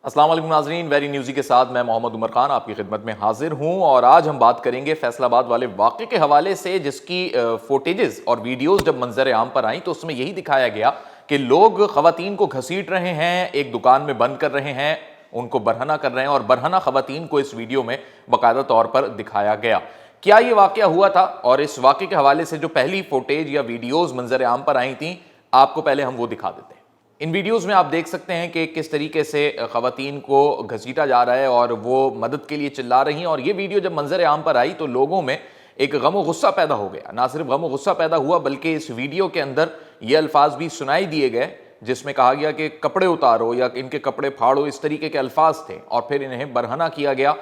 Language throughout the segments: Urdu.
السلام علیکم ناظرین، ویری نیوزی کے ساتھ میں محمد عمر خان آپ کی خدمت میں حاضر ہوں، اور آج ہم بات کریں گے فیصل آباد والے واقعے کے حوالے سے، جس کی فوٹیجز اور ویڈیوز جب منظر عام پر آئیں تو اس میں یہی دکھایا گیا کہ لوگ خواتین کو گھسیٹ رہے ہیں، ایک دکان میں بند کر رہے ہیں، ان کو برہنہ کر رہے ہیں، اور برہنہ خواتین کو اس ویڈیو میں باقاعدہ طور پر دکھایا گیا۔ کیا یہ واقعہ ہوا تھا؟ اور اس واقعے کے حوالے سے جو پہلی فوٹیج یا ویڈیوز منظر عام پر آئی تھیں، آپ کو پہلے ہم وہ دکھا دیتے ہیں۔ ان ویڈیوز میں آپ دیکھ سکتے ہیں کہ کس طریقے سے خواتین کو گھسیٹا جا رہا ہے اور وہ مدد کے لیے چلا رہی ہیں، اور یہ ویڈیو جب منظر عام پر آئی تو لوگوں میں ایک غم و غصہ پیدا ہو گیا۔ نہ صرف غم و غصہ پیدا ہوا بلکہ اس ویڈیو کے اندر یہ الفاظ بھی سنائی دیے گئے جس میں کہا گیا کہ کپڑے اتارو یا ان کے کپڑے پھاڑو، اس طریقے کے الفاظ تھے، اور پھر انہیں برہنہ کیا گیا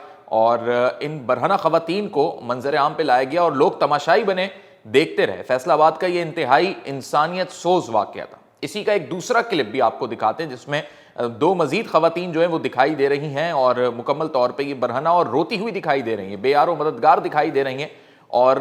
اور ان برہنہ خواتین کو منظر عام پہ لایا گیا اور لوگ تماشائی بنے، دیکھتے رہے۔ فیصل آباد کا یہ انتہائی انسانیت سوز واقعہ تھا۔ اسی کا ایک دوسرا کلپ بھی آپ کو دکھاتے ہیں جس میں دو مزید خواتین جو ہیں وہ دکھائی دے رہی ہیں اور مکمل طور پہ یہ برہنہ اور روتی ہوئی دکھائی دے رہی ہیں، بے یار و مددگار دکھائی دے رہی ہیں۔ اور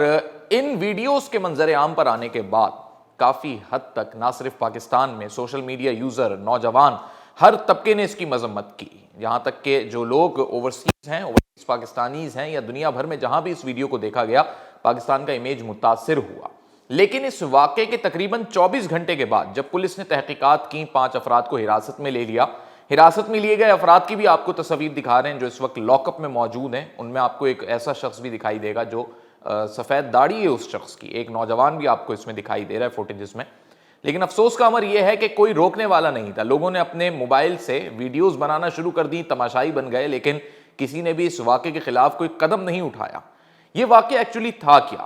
ان ویڈیوز کے منظر عام پر آنے کے بعد کافی حد تک نہ صرف پاکستان میں سوشل میڈیا یوزر، نوجوان، ہر طبقے نے اس کی مذمت کی، یہاں تک کہ جو لوگ اوورسیز ہیں، اوورسیز پاکستانیز ہیں، یا دنیا بھر میں جہاں بھی اس ویڈیو کو دیکھا گیا، پاکستان کا امیج متاثر ہوا۔ لیکن اس واقعے کے تقریباً 24 گھنٹے کے بعد جب پولیس نے تحقیقات کی، 5 افراد کو حراست میں لے لیا۔ حراست میں لیے گئے افراد کی بھی آپ کو تصاویر دکھا رہے ہیں جو اس وقت لاک اپ میں موجود ہیں۔ ان میں آپ کو ایک ایسا شخص بھی دکھائی دے گا جو سفید داڑھی ہے اس شخص کی، ایک نوجوان بھی آپ کو اس میں دکھائی دے رہا ہے فوٹیجز میں۔ لیکن افسوس کا امر یہ ہے کہ کوئی روکنے والا نہیں تھا، لوگوں نے اپنے موبائل سے ویڈیوز بنانا شروع کر دی، تماشائی بن گئے، لیکن کسی نے بھی اس واقعے کے خلاف کوئی قدم نہیں اٹھایا۔ یہ واقعہ ایکچولی تھا کیا؟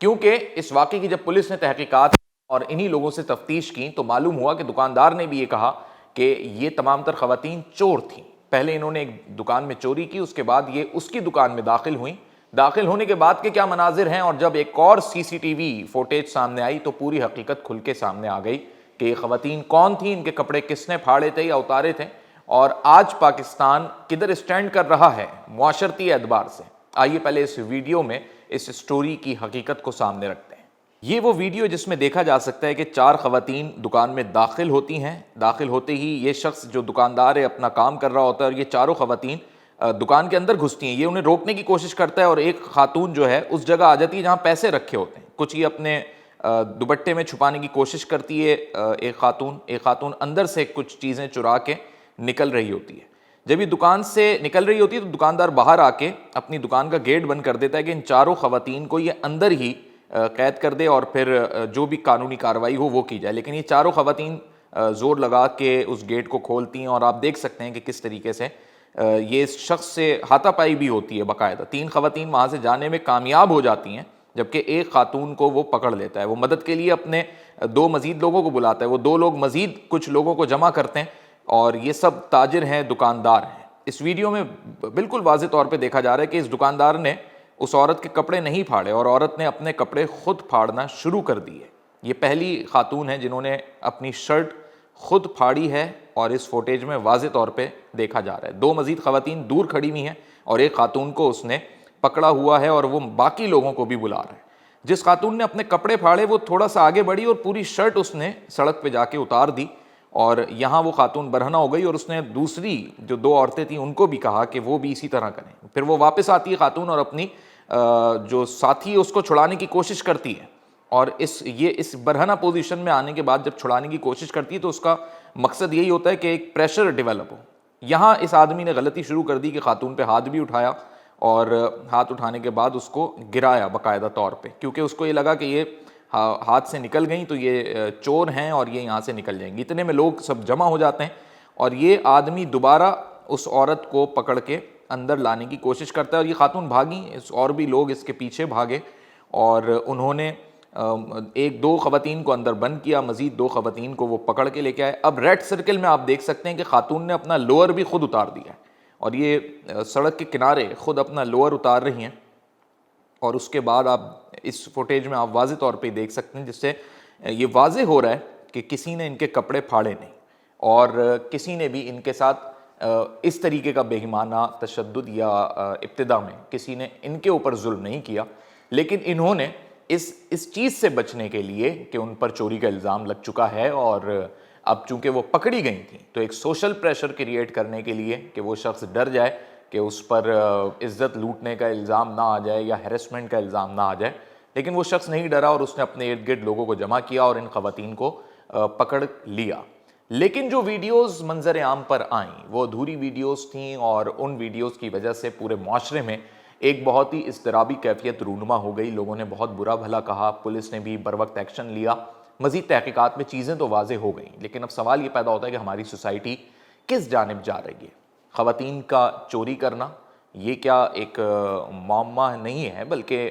کیونکہ اس واقعے کی جب پولیس نے تحقیقات اور انہی لوگوں سے تفتیش کی تو معلوم ہوا کہ دکاندار نے بھی یہ کہا کہ یہ تمام تر خواتین چور تھیں۔ پہلے انہوں نے ایک دکان میں چوری کی، اس کے بعد یہ اس کی دکان میں داخل ہوئیں۔ داخل ہونے کے بعد کے کیا مناظر ہیں، اور جب ایک اور سی سی ٹی وی فوٹیج سامنے آئی تو پوری حقیقت کھل کے سامنے آ گئی کہ یہ خواتین کون تھیں، ان کے کپڑے کس نے پھاڑے تھے یا اتارے تھے، اور آج پاکستان کدھر اسٹینڈ کر رہا ہے معاشرتی اعتبار سے۔ آئیے پہلے اس ویڈیو میں اس سٹوری کی حقیقت کو سامنے رکھتے ہیں۔ یہ وہ ویڈیو جس میں دیکھا جا سکتا ہے کہ 4 خواتین دکان میں داخل ہوتی ہیں۔ داخل ہوتے ہی یہ شخص جو دکاندار ہے اپنا کام کر رہا ہوتا ہے، اور یہ چاروں خواتین دکان کے اندر گھستی ہیں۔ یہ انہیں روکنے کی کوشش کرتا ہے اور ایک خاتون جو ہے اس جگہ آ جاتی ہے جہاں پیسے رکھے ہوتے ہیں، کچھ یہ اپنے دوپٹے میں چھپانے کی کوشش کرتی ہے۔ ایک خاتون اندر سے کچھ چیزیں چرا کے نکل رہی ہوتی ہے۔ جب یہ دکان سے نکل رہی ہوتی ہے تو دکاندار باہر آ کے اپنی دکان کا گیٹ بند کر دیتا ہے کہ ان چاروں خواتین کو یہ اندر ہی قید کر دے اور پھر جو بھی قانونی کارروائی ہو وہ کی جائے۔ لیکن یہ چاروں خواتین زور لگا کے اس گیٹ کو کھولتی ہیں، اور آپ دیکھ سکتے ہیں کہ کس طریقے سے یہ اس شخص سے ہاتھا پائی بھی ہوتی ہے باقاعدہ۔ 3 خواتین وہاں سے جانے میں کامیاب ہو جاتی ہیں، جبکہ ایک خاتون کو وہ پکڑ لیتا ہے۔ وہ مدد کے لیے اپنے 2 مزید لوگوں کو بلاتا ہے، وہ 2 لوگ مزید کچھ لوگوں کو جمع کرتے ہیں، اور یہ سب تاجر ہیں، دکاندار ہیں۔ اس ویڈیو میں بالکل واضح طور پہ دیکھا جا رہا ہے کہ اس دکاندار نے اس عورت کے کپڑے نہیں پھاڑے اور عورت نے اپنے کپڑے خود پھاڑنا شروع کر دیے۔ یہ پہلی خاتون ہے جنہوں نے اپنی شرٹ خود پھاڑی ہے، اور اس فوٹیج میں واضح طور پہ دیکھا جا رہا ہے۔ 2 مزید خواتین دور کھڑی ہوئی ہیں اور ایک خاتون کو اس نے پکڑا ہوا ہے اور وہ باقی لوگوں کو بھی بلا رہا ہے۔ جس خاتون نے اپنے کپڑے پھاڑے وہ تھوڑا سا آگے بڑھی اور پوری شرٹ اس نے سڑک پہ جا کے اتار دی، اور یہاں وہ خاتون برہنہ ہو گئی، اور اس نے دوسری جو 2 عورتیں تھیں ان کو بھی کہا کہ وہ بھی اسی طرح کریں۔ پھر وہ واپس آتی ہے خاتون اور اپنی جو ساتھی ہے اس کو چھڑانے کی کوشش کرتی ہے، اور اس برہنہ پوزیشن میں آنے کے بعد جب چھڑانے کی کوشش کرتی ہے تو اس کا مقصد یہی ہوتا ہے کہ ایک پریشر ڈیولپ ہو۔ یہاں اس آدمی نے غلطی شروع کر دی کہ خاتون پہ ہاتھ بھی اٹھایا، اور ہاتھ اٹھانے کے بعد اس کو گرایا باقاعدہ طور پہ، کیونکہ اس کو یہ لگا کہ یہ ہاتھ سے نکل گئیں تو یہ چور ہیں اور یہ یہاں سے نکل جائیں گی۔ اتنے میں لوگ سب جمع ہو جاتے ہیں، اور یہ آدمی دوبارہ اس عورت کو پکڑ کے اندر لانے کی کوشش کرتا ہے، اور یہ خاتون بھاگیں، اور بھی لوگ اس کے پیچھے بھاگے، اور انہوں نے 1-2 خواتین کو اندر بند کیا، مزید 2 خواتین کو وہ پکڑ کے لے کے آئے۔ اب ریڈ سرکل میں آپ دیکھ سکتے ہیں کہ خاتون نے اپنا لوور بھی خود اتار دیا ہے، اور یہ سڑک کے کنارے خود اپنا لوور اتار رہی ہیں، اور اس کے بعد آپ اس فوٹیج میں آپ واضح طور پہ دیکھ سکتے ہیں جس سے یہ واضح ہو رہا ہے کہ کسی نے ان کے کپڑے پھاڑے نہیں، اور کسی نے بھی ان کے ساتھ اس طریقے کا بے ایمانہ تشدد یا ابتدا میں کسی نے ان کے اوپر ظلم نہیں کیا، لیکن انہوں نے اس چیز سے بچنے کے لیے کہ ان پر چوری کا الزام لگ چکا ہے اور اب چونکہ وہ پکڑی گئی تھیں تو ایک سوشل پریشر کریٹ کرنے کے لیے کہ وہ شخص ڈر جائے کہ اس پر عزت لوٹنے کا الزام نہ آ جائے یا ہیرسمنٹ کا الزام نہ آ جائے، لیکن وہ شخص نہیں ڈرا اور اس نے اپنے ارد گرد لوگوں کو جمع کیا اور ان خواتین کو پکڑ لیا۔ لیکن جو ویڈیوز منظر عام پر آئیں وہ ادھوری ویڈیوز تھیں، اور ان ویڈیوز کی وجہ سے پورے معاشرے میں ایک بہت ہی اضطرابی کیفیت رونما ہو گئی۔ لوگوں نے بہت برا بھلا کہا، پولیس نے بھی بروقت ایکشن لیا، مزید تحقیقات میں چیزیں تو واضح ہو گئیں، لیکن اب سوال یہ پیدا ہوتا ہے کہ ہماری سوسائٹی کس جانب جا رہی ہے؟ خواتین کا چوری کرنا یہ کیا ایک معمہ نہیں ہے، بلکہ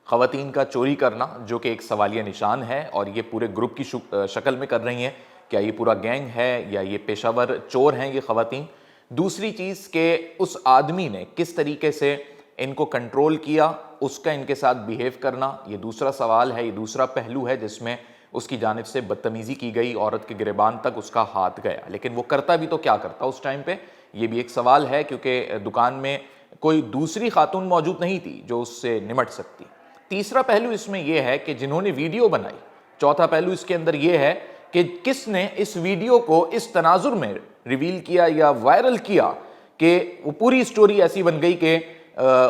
خواتین کا چوری کرنا جو کہ ایک سوالیہ نشان ہے، اور یہ پورے گروپ کی شکل میں کر رہی ہیں۔ کیا یہ پورا گینگ ہے یا یہ پیشہ ور چور ہیں یہ خواتین؟ دوسری چیز کہ اس آدمی نے کس طریقے سے ان کو کنٹرول کیا، اس کا ان کے ساتھ بیہیو کرنا، یہ دوسرا سوال ہے، یہ دوسرا پہلو ہے جس میں اس کی جانب سے بدتمیزی کی گئی، عورت کے گریبان تک اس کا ہاتھ گیا، لیکن وہ کرتا بھی تو کیا کرتا اس ٹائم پہ، یہ بھی ایک سوال ہے، کیونکہ دکان میں کوئی دوسری خاتون موجود نہیں تھی جو اس سے نمٹ سکتی۔ تیسرا پہلو اس میں یہ ہے کہ جنہوں نے ویڈیو بنائی، چوتھا پہلو اس کے اندر یہ ہے کہ کس نے اس ویڈیو کو اس تناظر میں ریویل کیا یا وائرل کیا کہ وہ پوری سٹوری ایسی بن گئی کہ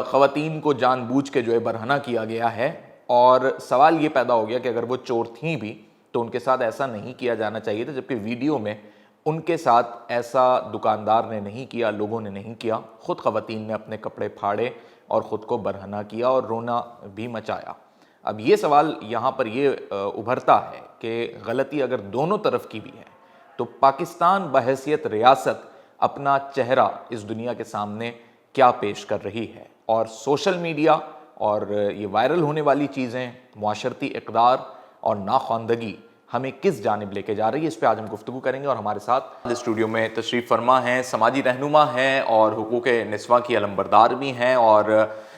خواتین کو جان بوجھ کے جو ہے برہنہ کیا گیا ہے، اور سوال یہ پیدا ہو گیا کہ اگر وہ چور تھیں بھی تو ان کے ساتھ ایسا نہیں کیا جانا چاہیے تھا، جبکہ ویڈیو میں ان کے ساتھ ایسا دکاندار نے نہیں کیا، لوگوں نے نہیں کیا، خود خواتین نے اپنے کپڑے پھاڑے اور خود کو برہنہ کیا اور رونا بھی مچایا۔ اب یہ سوال یہاں پر یہ ابھرتا ہے کہ غلطی اگر دونوں طرف کی بھی ہے تو پاکستان بحیثیت ریاست اپنا چہرہ اس دنیا کے سامنے کیا پیش کر رہی ہے، اور سوشل میڈیا اور یہ وائرل ہونے والی چیزیں، معاشرتی اقدار اور ناخواندگی ہمیں کس جانب لے کے جا رہی ہے، اس پہ آج ہم گفتگو کریں گے۔ اور ہمارے ساتھ اسٹوڈیو میں تشریف فرما ہیں، سماجی رہنما ہیں اور حقوق نسواں کی علمبردار بھی ہیں، اور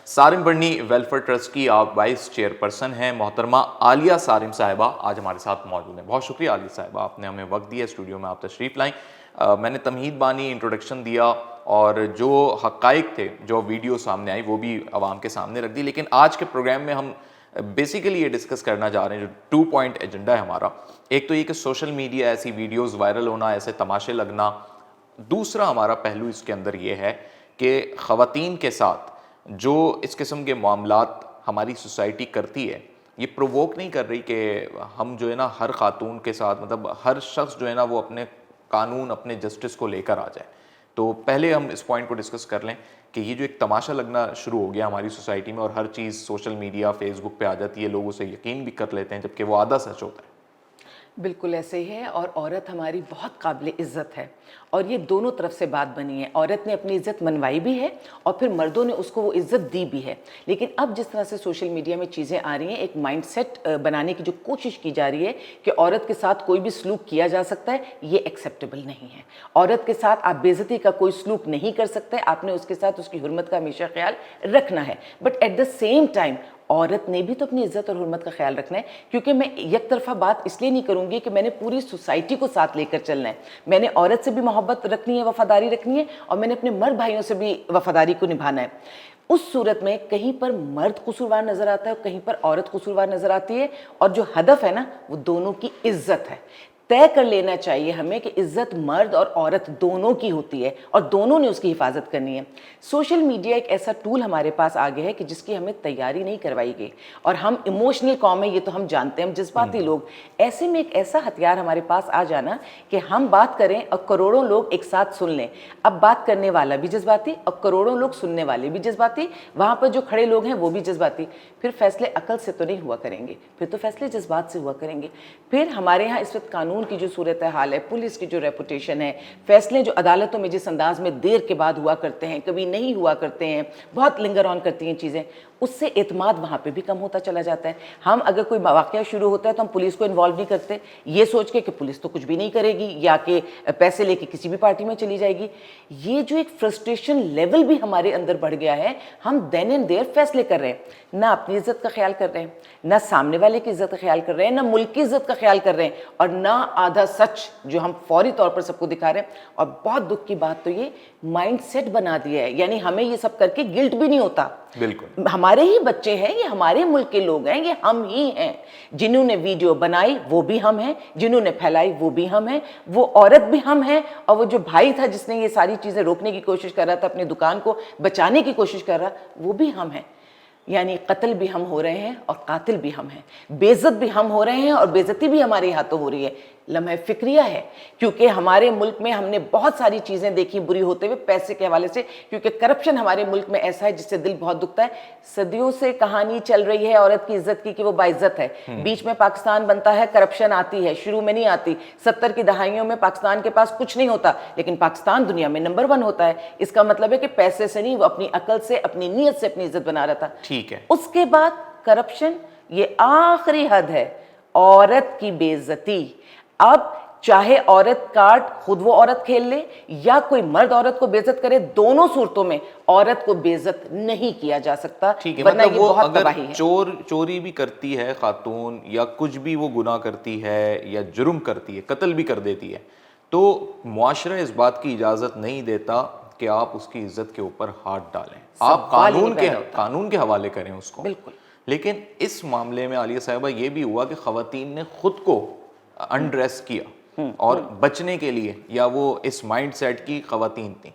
سارم بڑھنی ویلفیئر ٹرسٹ کی آپ وائس چیئر پرسن ہیں، محترمہ عالیہ سارم صاحبہ آج ہمارے ساتھ موجود ہیں۔ بہت شکریہ عالیہ صاحبہ، آپ نے ہمیں وقت دیا، اسٹوڈیو میں آپ تشریف لائیں۔ میں نے تمہید بانی، انٹروڈکشن دیا، اور جو حقائق تھے، جو ویڈیو سامنے آئی وہ بھی عوام کے سامنے رکھ دی، لیکن آج کے پروگرام میں ہم بیسیکلی یہ ڈسکس کرنا چاہ رہے ہیں، جو 2 پوائنٹ ایجنڈا ہے ہمارا۔ ایک تو یہ کہ سوشل میڈیا، ایسی ویڈیوز وائرل ہونا، ایسے تماشے لگنا۔ دوسرا ہمارا پہلو اس کے اندر یہ ہے کہ خواتین کے ساتھ جو اس قسم کے معاملات ہماری سوسائٹی کرتی ہے، یہ پرووک نہیں کر رہی کہ ہم جو ہے نا ہر خاتون کے ساتھ، مطلب ہر شخص جو ہے نا وہ اپنے قانون، اپنے جسٹس کو لے کر آ جائے۔ تو پہلے ہم اس پوائنٹ کو ڈسکس کر لیں کہ یہ جو ایک تماشا لگنا شروع ہو گیا ہماری سوسائٹی میں، اور ہر چیز سوشل میڈیا، فیس بک پہ آ جاتی ہے، لوگ اسے یقین بھی کر لیتے ہیں جبکہ وہ آدھا سچ ہوتا ہے۔ بالکل ایسے ہی ہے، اور عورت ہماری بہت قابل عزت ہے، اور یہ دونوں طرف سے بات بنی ہے۔ عورت نے اپنی عزت منوائی بھی ہے اور پھر مردوں نے اس کو وہ عزت دی بھی ہے، لیکن اب جس طرح سے سوشل میڈیا میں چیزیں آ رہی ہیں، ایک مائنڈ سیٹ بنانے کی جو کوشش کی جا رہی ہے کہ عورت کے ساتھ کوئی بھی سلوک کیا جا سکتا ہے، یہ ایکسیپٹیبل نہیں ہے۔ عورت کے ساتھ آپ بے عزتی کا کوئی سلوک نہیں کر سکتے، آپ نے اس کے ساتھ اس کی حرمت کا ہمیشہ خیال رکھنا ہے، but at the same time عورت نے بھی تو اپنی عزت اور حرمت کا خیال رکھنا ہے، کیونکہ میں یک طرفہ بات اس لیے نہیں کروں گی کہ میں نے پوری سوسائٹی کو ساتھ لے کر چلنا ہے۔ میں نے عورت سے بھی محبت رکھنی ہے، وفاداری رکھنی ہے، اور میں نے اپنے مرد بھائیوں سے بھی وفاداری کو نبھانا ہے۔ اس صورت میں کہیں پر مرد قصوروار نظر آتا ہے اور کہیں پر عورت قصوروار نظر آتی ہے، اور جو ہدف ہے نا وہ دونوں کی عزت ہے۔ طے کر لینا چاہیے ہمیں کہ عزت مرد اور عورت دونوں کی ہوتی ہے، اور دونوں نے اس کی حفاظت کرنی ہے۔ سوشل میڈیا ایک ایسا ٹول ہمارے پاس آ گیا ہے کہ جس کی ہمیں تیاری نہیں کروائی گئی، اور ہم ایموشنل قوم ہے، یہ تو ہم جانتے ہیں، ہم جذباتی لوگ۔ ایسے میں ایک ایسا ہتھیار ہمارے پاس آ جانا کہ ہم بات کریں اور کروڑوں لوگ ایک ساتھ سن لیں۔ اب بات کرنے والا بھی جذباتی اور کروڑوں لوگ سننے والے بھی جذباتی، وہاں پر جو کھڑے لوگ ہیں وہ بھی جذباتی، پھر فیصلے عقل سے تو نہیں ہوا کریں گے، پھر تو فیصلے جذبات سے ہوا کریں گے۔ پھر ہمارے ہاں اس وقت قانون کی جو صورتحال ہے، پولیس کی جو ریپوٹیشن ہے، فیصلے جو عدالتوں میں جس انداز میں دیر کے بعد ہوا کرتے ہیں، کبھی نہیں ہوا کرتے ہیں، بہت لنگر آن کرتی ہیں چیزیں، اس سے اعتماد وہاں پہ بھی کم ہوتا چلا جاتا ہے۔ ہم اگر کوئی واقعہ شروع ہوتا ہے تو ہم پولیس کو انوالو نہیں کرتے، یہ سوچ کے کہ پولیس تو کچھ بھی نہیں کرے گی، یا کہ پیسے لے کے کسی بھی پارٹی میں چلی جائے گی۔ یہ جو ایک فرسٹریشن لیول بھی ہمارے اندر بڑھ گیا ہے، ہم دین اینڈ دیر فیصلے کر رہے ہیں، نہ اپنی عزت کا خیال کر رہے ہیں، نہ سامنے والے کی عزت کا خیال کر رہے ہیں، نہ ملک کی عزت کا خیال کر رہے ہیں، اور نہ آدھا سچ جو ہم فوری طور پر سب کو دکھا رہے ہیں۔ اور بہت دکھ کی بات تو یہ مائنڈ سیٹ بنا دیا ہے، یعنی ہمیں یہ سب کر کے گلٹ بھی نہیں ہوتا بالکل ہمارے ہی بچے ہیں، یہ ہمارے ملک کے لوگ ہیں، یہ ہم ہی ہیں. جنہوں نے ویڈیو بنائی وہ بھی ہم ہیں، جنہوں نے پھیلائی وہ بھی ہم ہیں، وہ عورت بھی ہم ہیں، اور وہ جو بھائی تھا جس نے یہ ساری چیزیں روکنے کی کوشش کر رہا تھا، اپنی دکان کو بچانے کی کوشش کر رہا، وہ بھی ہم ہیں. یعنی قتل بھی ہم ہو رہے ہیں اور قاتل بھی ہم ہیں، بے عزت بھی ہم ہو رہے ہیں اور بے عزتی بھی ہمارے ہاتھوں ہو رہی ہے. لمحہ فکریہ ہے، کیونکہ ہمارے ملک میں ہم نے بہت ساری چیزیں دیکھی بری ہوتے ہوئے پیسے کے حوالے سے، کیونکہ کرپشن ہمارے ملک میں ایسا ہے جس سے دل بہت دکھتا ہے. صدیوں سے کہانی چل رہی ہے عورت کی عزت کی کہ وہ باعزت ہے. بیچ میں پاکستان بنتا ہے، کرپشن آتی ہے، شروع میں نہیں آتی. 70 کی دہائیوں میں پاکستان کے پاس کچھ نہیں ہوتا، لیکن پاکستان دنیا میں نمبر 1 ہوتا ہے. اس کا مطلب ہے کہ پیسے سے نہیں، وہ اپنی عقل سے، اپنی نیت سے اپنی عزت بنا رہا تھا. ٹھیک ہے. اس کے بعد کرپشن، یہ آخری حد ہے عورت کی بے عزتی. اب چاہے عورت کارڈ خود وہ عورت کھیل لے یا کوئی مرد عورت کو بے عزت کرے، دونوں صورتوں میں عورت کو بے عزت نہیں کیا جا سکتا. ٹھیک ہے، ورنہ مطلب یہ وہ بہت اگر تباہی ہے. چوری بھی کرتی ہے خاتون، یا کچھ بھی وہ گناہ کرتی ہے یا جرم کرتی ہے، قتل بھی کر دیتی ہے، تو معاشرہ اس بات کی اجازت نہیں دیتا کہ آپ اس کی عزت کے اوپر ہاتھ ڈالیں، آپ قانون کے حوالے کریں اس کو. بالکل. لیکن اس معاملے میں عالیہ صاحبہ یہ بھی ہوا کہ خواتین نے خود کو انڈریس کیا اور بچنے کے لیے، یا وہ اس مائنڈ سیٹ کی خواتین تھیں.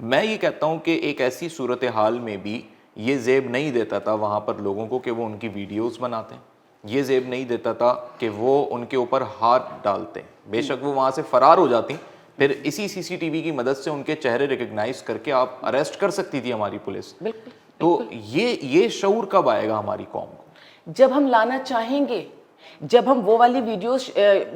میں یہ کہتا ہوں کہ ایک ایسی صورتحال میں بھی یہ زیب نہیں دیتا تھا وہاں پر لوگوں کو کہ وہ ان کی ویڈیوز بناتے ہیں، یہ زیب نہیں دیتا تھا کہ وہ ان کے اوپر ہاتھ ڈالتے. بے شک وہ وہاں سے فرار ہو جاتی، پھر اسی CCTV کی مدد سے ان کے چہرے ریکگنائز کر کے آپ اریسٹ کر سکتی تھی ہماری پولیس. بالکل. تو یہ شعور کب آئے گا ہماری قوم کو؟ جب ہم لانا چاہیں گے، جب ہم وہ والی ویڈیوز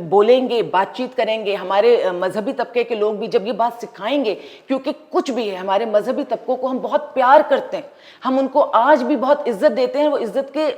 بولیں گے، بات چیت کریں گے، ہمارے مذہبی طبقے کے لوگ بھی جب یہ بات سکھائیں گے، کیونکہ کچھ بھی ہے ہمارے مذہبی طبقوں کو ہم بہت پیار کرتے ہیں، ہم ان کو آج بھی بہت عزت دیتے ہیں، وہ عزت کے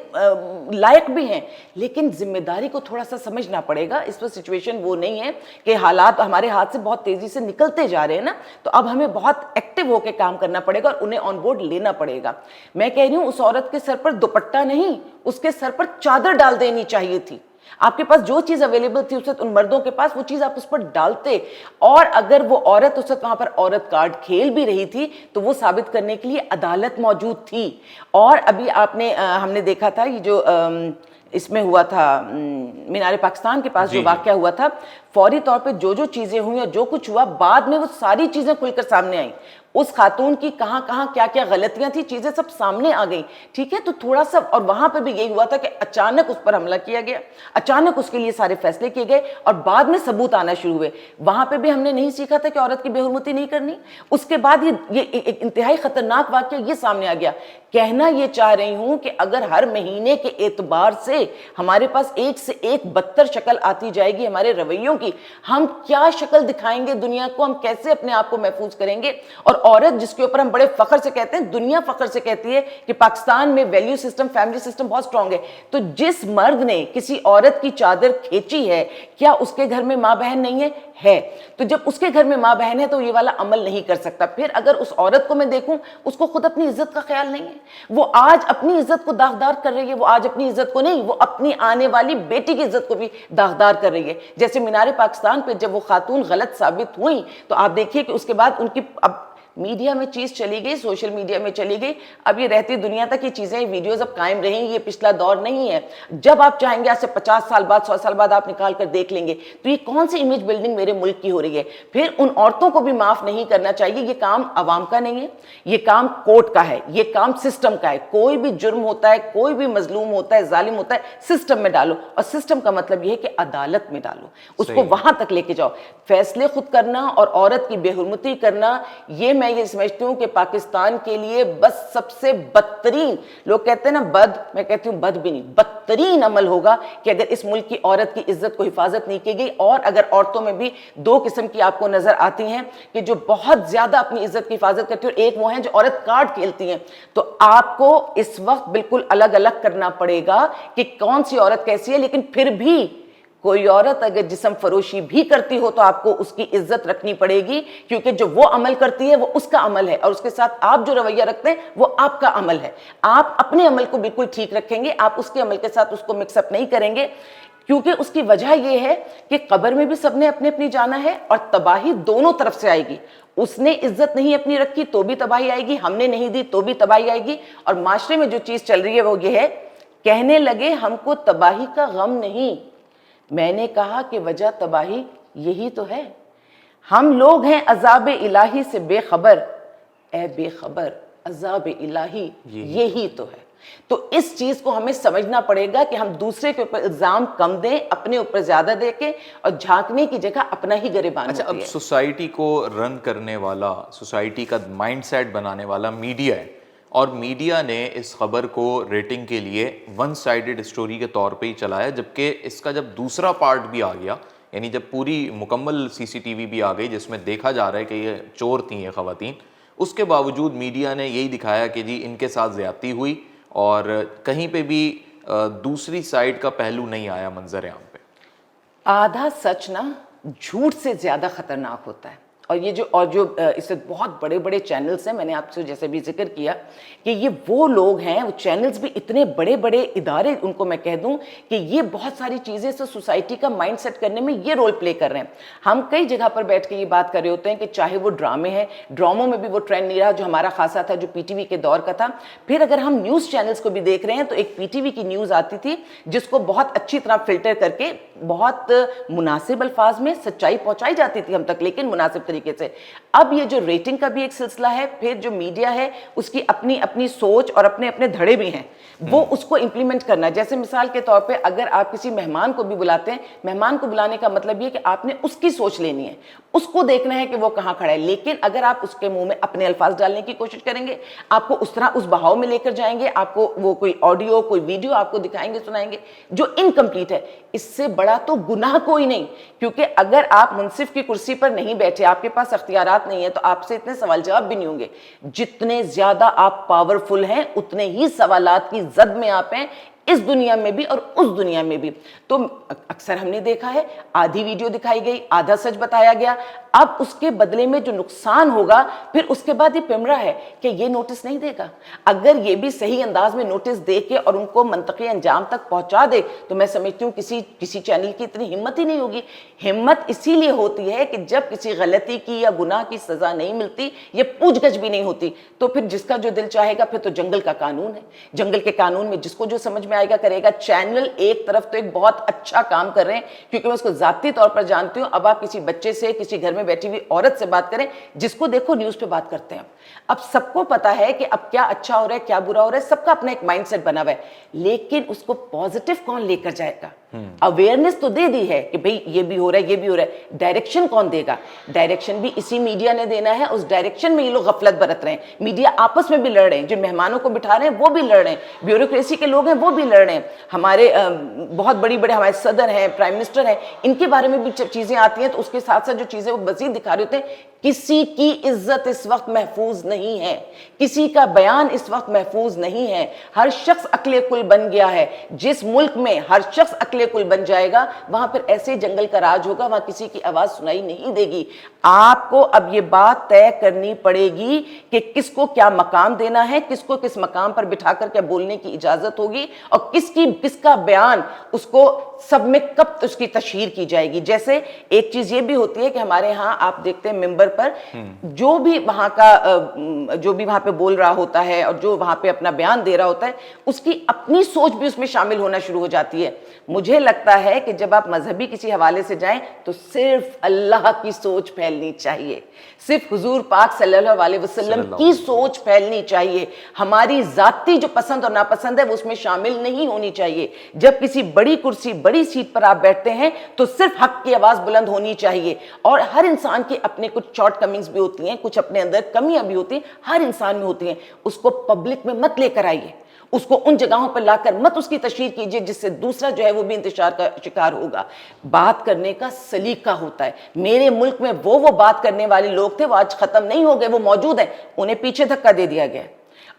لائق بھی ہیں، لیکن ذمہ داری کو تھوڑا سا سمجھنا پڑے گا. اس وقت سچویشن وہ نہیں ہے کہ حالات ہمارے ہاتھ سے بہت تیزی سے نکلتے جا رہے ہیں نا، تو اب ہمیں بہت ایکٹیو ہو کے کام کرنا پڑے گا اور انہیں آن بورڈ لینا پڑے گا. میں کہہ رہی ہوں اس عورت کے سر پر دوپٹہ نہیں، اس کے سر پر چادر ڈال دینی چاہیے تھی. آپ کے پاس جو چیز اویلیبل تھی اس وقت ان مردوں کے پاس، وہ چیز آپ اس پر ڈالتے. اور اگر وہ عورت اس وقت وہاں پر عورت کارڈ کھیل بھی رہی تھی تو وہ ثابت کرنے کے لیے عدالت موجود تھی. اور ابھی ہم نے دیکھا تھا یہ جو اس میں ہوا تھا مینار پاکستان کے پاس جو واقعہ ہوا تھا، فوری طور پہ جو چیزیں ہوئیں اور جو کچھ ہوا، بعد میں وہ ساری چیزیں کھل کر سامنے آئیں. اس خاتون کی کہاں کیا غلطیاں تھیں، چیزیں سب سامنے آ گئیں. ٹھیک ہے، تو تھوڑا سا، اور وہاں پہ بھی یہی ہوا تھا کہ اچانک اس پر حملہ کیا گیا، اچانک اس کے لیے سارے فیصلے کیے گئے اور بعد میں ثبوت آنا شروع ہوئے. وہاں پہ بھی ہم نے نہیں سیکھا تھا کہ عورت کی بے حرمتی نہیں کرنی. اس کے بعد یہ ایک انتہائی خطرناک واقعہ یہ سامنے آ گیا. کہنا یہ چاہ رہی ہوں کہ اگر ہر مہینے کے اعتبار سے ہمارے پاس ایک سے ایک بدتر شکل آتی جائے گی ہمارے رویوں کی، ہم کیا شکل دکھائیں گے دنیا کو، ہم کیسے اپنے آپ کو محفوظ کریں گے. اور عورت جس کے اوپر ہم بڑے فخر سے کہتے ہیں، دنیا فخر سے کہتی ہے کہ پاکستان میں ویلیو سسٹم، فیملی سسٹم بہت سٹرونگ ہے، تو جس مرد نے کسی عورت کی چادر کھینچی ہے، کیا اس کے گھر میں ماں بہن نہیں ہے؟ تو جب اس کے گھر میں ماں بہن ہے تو یہ والا عمل نہیں کر سکتا. پھر اگر اس عورت کو میں دیکھوں، اس کو خود اپنی عزت کا خیال نہیں ہے، وہ آج اپنی عزت کو داغدار کر رہی ہے، وہ آج اپنی عزت کو نہیں، وہ اپنی آنے والی بیٹی کی عزت کو بھی داغدار کر رہی ہے. جیسے مینار پاکستان پہ جب وہ خاتون غلط ثابت ہوئیں تو آپ دیکھیے کہ اس کے بعد ان کی اب میڈیا میں چیز چلی گئی، سوشل میڈیا میں چلی گئی. اب یہ رہتی دنیا تک یہ چیزیں، ویڈیوز اب قائم رہیں. یہ پچھلا دور نہیں ہے. جب آپ چاہیں گے آج سے 50 سال بعد، 100 سال بعد آپ نکال کر دیکھ لیں گے تو یہ کون سی امیج بلڈنگ میرے ملک کی ہو رہی ہے. پھر ان عورتوں کو بھی معاف نہیں کرنا چاہیے. یہ کام عوام کا نہیں ہے، یہ کام کورٹ کا ہے، یہ کام سسٹم کا ہے. کوئی بھی جرم ہوتا ہے، کوئی بھی مظلوم ہوتا ہے، ظالم ہوتا ہے، سسٹم میں ڈالو. اور سسٹم کا مطلب یہ ہے کہ عدالت میں ڈالو، اس کو وہاں تک لے کے جاؤ. فیصلے خود کرنا اور عورت کی بے حرمتی کرنا، یہ میں یہ سمجھتی ہوں کہ پاکستان کے لیے بس سب سے بدترین، لوگ کہتے ہیں نا بد، میں کہتی ہوں بد بھی نہیں، بدترین عمل ہوگا کہ اگر اس ملک کی عورت کی عزت کو حفاظت نہیں کی گئی. اور اگر عورتوں میں بھی 2 قسم کی آپ کو نظر آتی ہیں کہ جو بہت زیادہ اپنی عزت کی حفاظت کرتی ہیں، اور ایک وہ ہیں جو عورت کارڈ کھیلتی ہیں. تو آپ کو اس وقت بالکل الگ الگ کرنا پڑے گا کہ کون سی عورت کیسی ہے. لیکن پھر بھی کوئی عورت اگر جسم فروشی بھی کرتی ہو تو آپ کو اس کی عزت رکھنی پڑے گی، کیونکہ جو وہ عمل کرتی ہے وہ اس کا عمل ہے، اور اس کے ساتھ آپ جو رویہ رکھتے ہیں وہ آپ کا عمل ہے. آپ اپنے عمل کو بالکل ٹھیک رکھیں گے، آپ اس کے عمل کے ساتھ اس کو مکس اپ نہیں کریں گے. کیونکہ اس کی وجہ یہ ہے کہ قبر میں بھی سب نے اپنے اپنی جانا ہے اور تباہی دونوں طرف سے آئے گی. اس نے عزت نہیں اپنی رکھی تو بھی تباہی آئے گی, ہم نے نہیں دی تو بھی تباہی آئے گی. اور معاشرے میں جو چیز چل رہی ہے وہ یہ ہے, کہنے لگے ہم کو تباہی کا غم نہیں. میں نے کہا کہ وجہ تباہی یہی تو ہے, ہم لوگ ہیں عذاب الہی سے بے خبر. اے بے خبر, عذاب الہی یہی تو ہے. تو اس چیز کو ہمیں سمجھنا پڑے گا کہ ہم دوسرے کے اوپر الزام کم دیں, اپنے اوپر زیادہ دے کے, اور جھانکنے کی جگہ اپنا ہی گریبان ہوتی ہے. اب سوسائٹی کو رن کرنے والا, سوسائٹی کا مائنڈ سیٹ بنانے والا میڈیا ہے, اور میڈیا نے اس خبر کو ریٹنگ کے لیے ون سائیڈڈ اسٹوری کے طور پہ ہی چلایا, جبکہ اس کا جب دوسرا پارٹ بھی آ گیا, یعنی جب پوری مکمل سی سی ٹی وی بھی آ گئی جس میں دیکھا جا رہا ہے کہ یہ چور تھیں یہ خواتین, اس کے باوجود میڈیا نے یہی دکھایا کہ جی ان کے ساتھ زیادتی ہوئی, اور کہیں پہ بھی دوسری سائڈ کا پہلو نہیں آیا منظر عام پہ. آدھا سچ نا جھوٹ سے زیادہ خطرناک ہوتا ہے. اور یہ جو اس سے بہت بڑے بڑے چینلز ہیں, میں نے آپ سے جیسے بھی ذکر کیا کہ یہ وہ لوگ ہیں, وہ چینلز بھی اتنے بڑے بڑے ادارے, ان کو میں کہہ دوں کہ یہ بہت ساری چیزیں سے سوسائٹی کا مائنڈ سیٹ کرنے میں یہ رول پلے کر رہے ہیں. ہم کئی جگہ پر بیٹھ کے یہ بات کر رہے ہوتے ہیں کہ چاہے وہ ڈرامے ہیں, ڈراموں میں بھی وہ ٹرینڈ نہیں رہا جو ہمارا خاصا تھا, جو پی ٹی وی کے دور کا تھا. پھر اگر ہم نیوز چینلز کو بھی دیکھ رہے ہیں تو ایک پی ٹی وی کی نیوز آتی تھی جس کو بہت اچھی طرح فلٹر کر کے بہت مناسب الفاظ میں سچائی پہنچائی جاتی تھی ہم تک, لیکن مناسب طریقے سے. اب یہ جو ریٹنگ کا بھی ایک سلسلہ ہے, پھر جو میڈیا ہے اس کی اپنی اپنی سوچ اور اپنے اپنے دھڑے بھی ہیں, وہ اس کو امپلیمنٹ کرنا ہے. جیسے مثال کے طور پہ اگر آپ کسی مہمان کو بھی بلاتے ہیں, مہمان کو بلانے کا مطلب یہ کہ آپ نے اس کی سوچ لینی ہے, اس کو دیکھنا ہے کہ وہ کہاں کھڑا ہے. لیکن اگر آپ اس کے منہ میں اپنے الفاظ ڈالنے کی کوشش کریں گے, آپ کو اس طرح اس بہاؤ میں لے کر جائیں گے, آپ کو وہ کوئی آڈیو کوئی ویڈیو آپ کو دکھائیں گے, سنائیں گے جو انکمپلیٹ ہے, اس سے بڑا تو گناہ کوئی نہیں. کیونکہ اگر آپ منصف کی کرسی پر نہیں بیٹھے, آپ کے پاس اختیارات نہیں ہے, تو آپ سے اتنے سوال جواب بھی نہیں ہوں گے. جتنے زیادہ آپ پاورفل ہیں اتنے ہی سوالات کی زد میں آپ ہیں, اس دنیا میں بھی اور اس دنیا میں بھی. تو اکثر ہم نے دیکھا ہے آدھی ویڈیو دکھائی گئی, آدھا سچ بتایا گیا, اب اس کے بدلے میں جو نقصان ہوگا پھر اس کے بعد یہ پمرا ہے کہ یہ نوٹس نہیں دے گا. اگر یہ بھی صحیح انداز میں نوٹس دے کے اور ان کو منطقی انجام تک پہنچا دے تو میں سمجھتی ہوں کسی چینل کی اتنی ہمت ہی نہیں ہوگی. ہمت اسی لیے ہوتی ہے کہ جب کسی غلطی کی یا گناہ کی سزا نہیں ملتی, یہ پوچھ گچھ بھی نہیں ہوتی, تو پھر جس کا جو دل چاہے گا, پھر تو جنگل کا قانون ہے, جنگل کے قانون میں جس کو جو سمجھ میں آئے گا کرے گا. چینل ایک طرف تو ایک بہت اچھا کام کر رہے ہیں, کیونکہ میں اس کو ذاتی طور پر جانتی ہوں. اب آپ کسی بچے سے, کسی گھر میں بیٹھی ہوئی عورت سے بات کریں, جس کو دیکھو نیوز پہ بات کرتے ہیں. اب سب کو پتا ہے کہ اب کیا اچھا ہو رہا ہے کیا برا ہو رہا ہے, سب کا اپنا ایک مائنڈ سیٹ بنا ہوا ہے, لیکن اس کو پازیٹیو کون لے کر جائے گا؟ اویئرنس تو دے دی ہے کہ بھئی یہ بھی ہو رہا ہے یہ بھی ہو رہا ہے, ڈائریکشن کون دے گا؟ ڈائریکشن بھی اسی میڈیا نے دینا ہے. اس ڈائریکشن میں یہ لوگ غفلت برت رہے ہیں. میڈیا آپس میں بھی لڑ رہے ہیں, جو مہمانوں کو بٹھا رہے ہیں وہ بھی لڑ رہے ہیں, بیوروکریسی کے لوگ ہیں وہ بھی لڑ رہے ہیں, ہمارے بہت بڑی بڑے ہمارے صدر ہیں, پرائم منسٹر ہیں, ان کے بارے میں بھی جب چیزیں آتی ہیں تو اس کے ساتھ ساتھ جو چیزیں وہ مزید دکھا رہے ہوتے ہیں. کسی کی عزت اس وقت محفوظ نہیں ہے, کسی کا بیان اس وقت محفوظ نہیں ہے. ہر شخص عقل کل بن گیا ہے. جس ملک میں ہر شخص عقل کل بن جائے گا وہاں پھر ایسے جنگل کا راج ہوگا, وہاں کسی کی آواز سنائی نہیں دے گی. آپ کو اب یہ بات طے کرنی پڑے گی کہ کس کو کیا مقام دینا ہے, کس کو کس مقام پر بٹھا کر کیا بولنے کی اجازت ہوگی, اور کس کا بیان اس کو سب میں کب اس کی تشہیر کی جائے گی. جیسے ایک چیز یہ بھی ہوتی ہے کہ ہمارے ہاں آپ دیکھتے ہیں ممبر پر جو بھی وہاں پہ بول رہا ہوتا ہے اور جو وہاں پہ اپنا بیان دے رہا ہوتا ہے, اس کی اپنی سوچ بھی اس میں شامل ہونا شروع ہو جاتی ہے. مجھے لگتا ہے کہ جب آپ مذہبی کسی حوالے سے جائیں تو صرف اللہ کی سوچ پھیلنی چاہیے, صرف حضور پاک صلی اللہ علیہ وسلم کی سوچ پھیلنی چاہیے. ہماری ذاتی جو پسند اور ناپسند ہے وہ اس میں شامل نہیں ہونی چاہیے. جب کسی بڑی کرسی بڑی سیٹ پر آپ بیٹھتے ہیں تو صرف حق کی آواز بلند ہونی چاہیے. اور ہر انسان کے اپنے کچھ شارٹ کمنگز بھی ہوتی ہیں, کچھ اپنے اندر کمیاں بھی ہوتی ہیں, ہر انسان میں ہوتی ہیں. اس کو پبلک میں مت لے کر آئیے, اس کو ان جگہوں پر لا کر مت اس کی تشہیر کیجئے جس سے دوسرا جو ہے وہ بھی انتشار کا شکار ہوگا. بات کرنے کا سلیقہ ہوتا ہے. میرے ملک میں وہ بات کرنے والے لوگ تھے, وہ آج ختم نہیں ہو گئے, وہ موجود ہیں, انہیں پیچھے دھکا دے دیا گیا.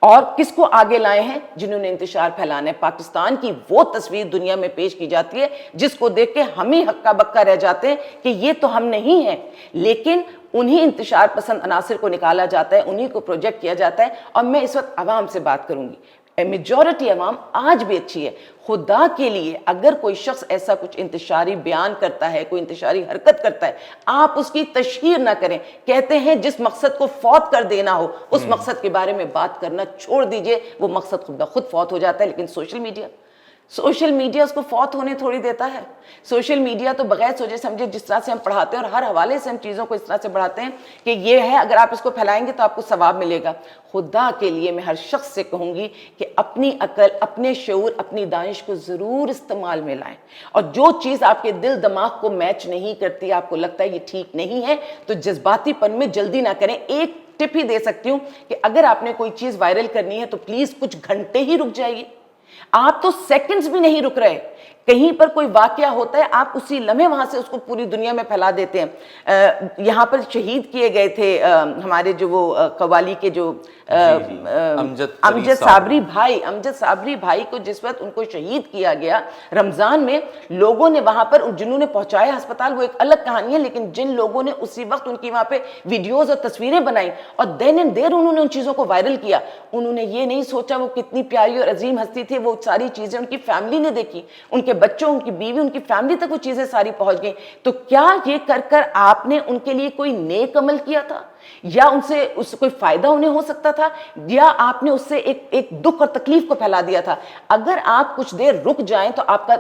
اور کس کو آگے لائے ہیں؟ جنہوں نے انتشار پھیلانا ہے. پاکستان کی وہ تصویر دنیا میں پیش کی جاتی ہے جس کو دیکھ کے ہم ہی ہکا بکا رہ جاتے ہیں کہ یہ تو ہم نہیں ہیں, لیکن انہی انتشار پسند عناصر کو نکالا جاتا ہے, انہی کو پروجیکٹ کیا جاتا ہے. اور میں اس وقت عوام سے بات کروں گی, میجورٹی عوام آج بھی اچھی ہے. خدا کے لیے اگر کوئی شخص ایسا کچھ انتشاری بیان کرتا ہے, کوئی انتشاری حرکت کرتا ہے, آپ اس کی تشہیر نہ کریں. کہتے ہیں جس مقصد کو فوت کر دینا ہو اس مقصد کے بارے میں بات کرنا چھوڑ دیجئے, وہ مقصد خود بخود فوت ہو جاتا ہے. لیکن سوشل میڈیا اس کو فوت ہونے تھوڑی دیتا ہے. سوشل میڈیا تو بغیر سوچے سمجھے جس طرح سے ہم پڑھاتے ہیں اور ہر حوالے سے ہم چیزوں کو اس طرح سے بڑھاتے ہیں کہ یہ ہے, اگر آپ اس کو پھیلائیں گے تو آپ کو ثواب ملے گا. خدا کے لیے میں ہر شخص سے کہوں گی کہ اپنی عقل, اپنے شعور, اپنی دانش کو ضرور استعمال میں لائیں, اور جو چیز آپ کے دل دماغ کو میچ نہیں کرتی, آپ کو لگتا ہے یہ ٹھیک نہیں ہے, تو جذباتی پن میں جلدی نہ کریں. ایک ٹپ ہی دے سکتی ہوں کہ اگر آپ نے کوئی چیز وائرل کرنی ہے تو پلیز کچھ گھنٹے ہی رک جائیے. آپ تو سیکنڈز بھی نہیں رک رہے. کہیں پر کوئی واقعہ ہوتا ہے, آپ اسی لمحے وہاں سے اس کو پوری دنیا میں پھیلا دیتے ہیں. یہاں پر شہید کیے گئے تھے ہمارے جو وہ قوالی کے جو امجد صابری بھائی کو جس وقت ان کو شہید کیا گیا رمضان میں, لوگوں نے وہاں پر جنہوں نے پہنچایا ہسپتال وہ ایک الگ کہانی ہے, لیکن جن لوگوں نے اسی وقت ان کی وہاں پہ ویڈیوز اور تصویریں بنائی اور دین اینڈ دیر انہوں نے ان چیزوں کو وائرل کیا, انہوں نے یہ نہیں سوچا وہ کتنی پیاری اور عظیم ہستی تھی. وہ ساری چیزیں ان کی فیملی نے دیکھی, ان کے بچوں, ان کی بیوی, ان کی فیملی تک وہ چیزیں ساری پہنچ گئیں. تو کیا یہ کر کر آپ نے ان کے لیے کوئی نیک عمل کیا تھا, یا ان سے کوئی فائدہ انہیں ہو سکتا تھا, یا آپ نے اس سے ایک دکھ اور تکلیف کو پھیلا دیا تھا؟ اگر آپ کچھ دیر رک جائیں تو آپ کا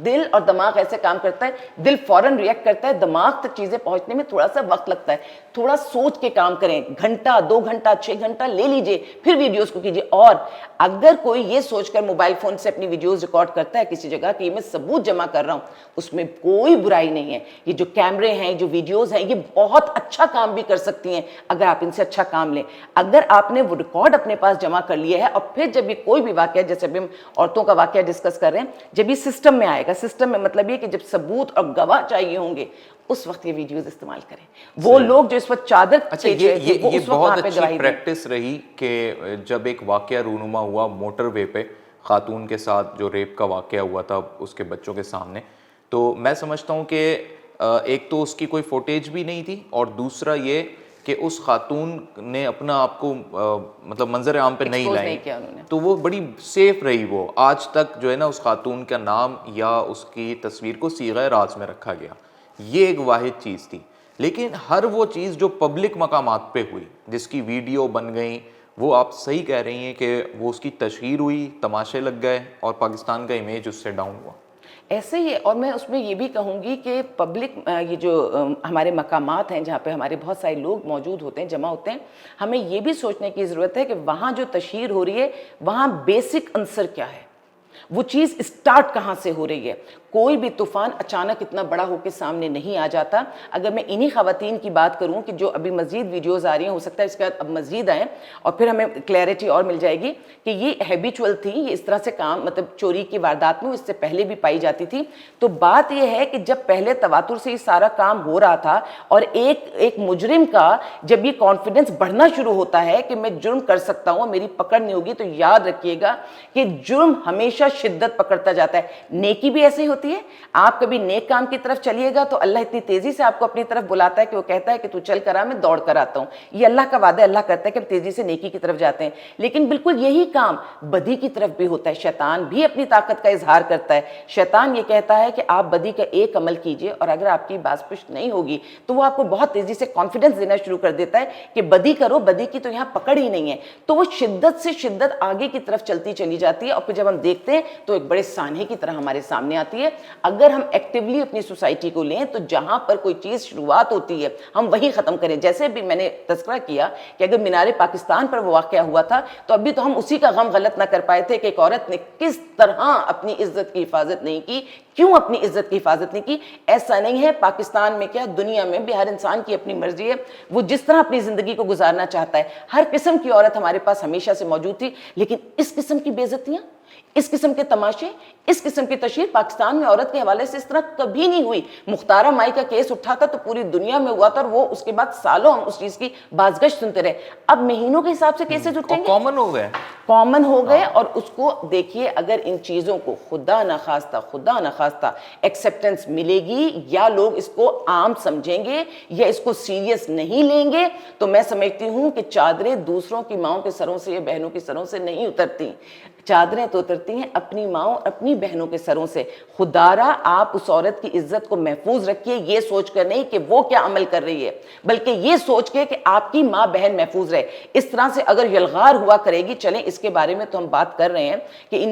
دل اور دماغ ایسے کام کرتا ہے, دل فوراً ریئیکٹ کرتا ہے, دماغ تک چیزیں پہنچنے میں تھوڑا سا وقت لگتا ہے. تھوڑا سوچ کے کام کریں, گھنٹہ 2 گھنٹہ 6 گھنٹہ لے لیجئے, پھر ویڈیوز کو کیجئے. اور اگر کوئی یہ سوچ کر موبائل فون سے اپنی ویڈیوز ریکارڈ کرتا ہے کسی جگہ کہ یہ میں ثبوت جمع کر رہا ہوں, اس میں کوئی برائی نہیں ہے. یہ جو کیمرے ہیں, جو ویڈیوز ہیں, یہ بہت اچھا کام بھی کر سکتی ہیں اگر آپ ان سے اچھا کام لیں. اگر آپ نے وہ ریکارڈ اپنے پاس جمع کر لیا ہے, اور پھر جب یہ کوئی بھی واقعہ, جیسے ابھی ہم عورتوں کا واقعہ ڈسکس کر رہے ہیں, جب یہ سسٹم میں آئے گا, سسٹم میں مطلب یہ کہ جب ثبوت اور گواہ چاہیے ہوں گے, اس وقت یہ ویڈیوز استعمال کریں. وہ لوگ جو اس وقت چادر یہ بہت اچھی پریکٹس رہی کہ جب ایک واقعہ رونما ہوا موٹر وے پہ خاتون کے ساتھ جو ریپ کا واقعہ ہوا تھا اس کے بچوں کے سامنے, تو میں سمجھتا ہوں کہ ایک تو اس کی کوئی فوٹیج بھی نہیں تھی, اور دوسرا یہ کہ اس خاتون نے اپنا آپ کو مطلب منظر عام پہ نہیں لائی, تو وہ بڑی سیف رہی. وہ آج تک جو ہے نا اس خاتون کا نام یا اس کی تصویر کو صیغہ راز میں رکھا گیا. یہ ایک واحد چیز تھی. لیکن ہر وہ چیز جو پبلک مقامات پہ ہوئی, جس کی ویڈیو بن گئی, وہ آپ صحیح کہہ رہی ہیں کہ وہ اس کی تشہیر ہوئی, تماشے لگ گئے, اور پاکستان کا امیج اس سے ڈاؤن ہوا. ایسے ہی ہے. اور میں اس میں یہ بھی کہوں گی کہ پبلک یہ جو ہمارے مقامات ہیں جہاں پہ ہمارے بہت سارے لوگ موجود ہوتے ہیں, جمع ہوتے ہیں, ہمیں یہ بھی سوچنے کی ضرورت ہے کہ وہاں جو تشہیر ہو رہی ہے وہاں بیسک عنصر کیا ہے, وہ چیز اسٹارٹ کہاں سے ہو رہی ہے. کوئی بھی طوفان اچانک اتنا بڑا ہو کے سامنے نہیں آ جاتا. اگر میں انہی خواتین کی بات کروں کہ جو ابھی مزید ویڈیوز آ رہی ہیں, ہو سکتا ہے اس کے بعد اب مزید آئیں اور پھر ہمیں کلیئرٹی اور مل جائے گی کہ یہ ہیبیچول تھی, یہ اس طرح سے کام مطلب چوری کی واردات میں اس سے پہلے بھی پائی جاتی تھی. تو بات یہ ہے کہ جب پہلے تواتر سے یہ سارا کام ہو رہا تھا, اور ایک مجرم کا جب یہ کانفیڈنس بڑھنا شروع ہوتا ہے کہ میں جرم کر سکتا ہوں, میری پکڑ نہیں ہوگی, تو یاد رکھیے گا کہ جرم ہمیشہ شدت پکڑتا جاتا ہے. نیکی بھی ایسے ہی ہوتی ہے. آپ کبھی نیک کام کی طرف چلیے گا تو اللہ اتنی تیزی سے آپ کو اپنی طرف بلاتا ہے کہ وہ کہتا ہے کہ تو چل کرا, میں دوڑ کر آتا ہوں. یہ اللہ کا وعدہ ہے, اللہ کرتا ہے کہ ہم تیزی سے نیکی کی طرف جاتے ہیں. لیکن بالکل یہی کام بدی کی طرف بھی ہوتا ہے. شیطان بھی اپنی طاقت کا اظہار کرتا ہے. شیطان یہ کہتا ہے کہ آپ بدی کا ایک عمل کیجئے, اور اگر آپ کی باز پشت نہیں ہوگی تو وہ آپ کو بہت تیزی سے کانفیڈنس دینا شروع کر دیتا ہے کہ بدی کرو, بدی کی تو یہاں پکڑ ہی نہیں ہے. تو وہ شدت سے شدت آگے کی طرف چلتی چلی جاتی ہے, اور پھر جب ہم دیکھتے ہیں تو ایک بڑے سانحے کی طرح ہمارے سامنے آتی ہے. اگر ہم ایکٹیولی اپنی سوسائٹی کو لیں تو جہاں پر کوئی چیز شروعات ہوتی ہے ہم وہی ختم کریں. جیسے بھی میں نے تذکرہ کیا کہ اگر مینار پاکستان پر وہ واقعہ ہوا تھا تو ابھی تو ہم اسی کا غم غلط نہ کر پائے تھے کہ ایک عورت نے کس طرح اپنی عزت کی حفاظت نہیں کی. کیوں اپنی عزت کی حفاظت نہیں کی؟ ایسا نہیں ہے پاکستان میں کیا دنیا میں بھی ہر انسان کی اپنی مرضی ہے, وہ جس طرح اپنی زندگی کو گزارنا چاہتا ہے. ہر قسم کی عورت ہمارے پاس ہمیشہ سے موجود تھی, لیکن اس قسم کی بے عزتیاں, اس قسم کے تماشے, اس قسم کی تشہیر پاکستان میں عورت کے حوالے سے اس طرح کبھی نہیں ہوئی. مختارہ مائی کا کیس اٹھا تھا تو پوری دنیا میں ہوا تھا, اور وہ اس کے بعد سالوں ہم اس چیز کی بازگشت سنتے رہے. اب مہینوں کے حساب سے کیسز اٹھیں گے, کامن ہو گئے. کامن ہو گئے. اور اس کو دیکھیے اگر ان چیزوں کو خدا نخواستہ ایکسیپٹنس ملے گی یا لوگ اس کو عام سمجھیں گے یا اس کو سیریس نہیں لیں گے, تو میں سمجھتی ہوں کہ چادریں دوسروں کی ماؤں کے سروں سے یا بہنوں کی سروں سے نہیں اترتی, چادریں تو اترتی ہیں اپنی ماؤں اپنی بہنوں کے سروں سے. خدارا آپ اس عورت کی عزت کو محفوظ رکھیے, یہ سوچ کر نہیں کہ وہ کیا عمل کر رہی ہے, بلکہ یہ سوچ کے کہ آپ کی ماں بہن محفوظ رہے. اس طرح سے اگر یلغار ہوا کرے گی, چلیں اس کے بارے میں تو ہم بات کر رہے ہیں کہ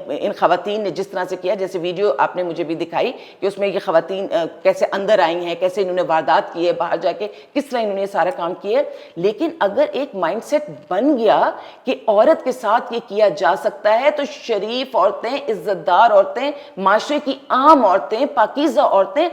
ان خواتین نے جس طرح سے کیا, جیسے ویڈیو آپ نے مجھے بھی دکھائی کہ اس میں یہ خواتین کیسے اندر آئی ہیں, کیسے انہوں نے واردات کی ہے, باہر جا کے کس طرح انہوں نے سارا کام کیا ہے. لیکن اگر ایک مائنڈ سیٹ بن گیا کہ عورت کے ساتھ یہ کیا جا سکتا ہے, تو شریف عورتیں, عزت دار عورتیں, معاشرے کی عام عورتیں, پاکیزہ عورتیں,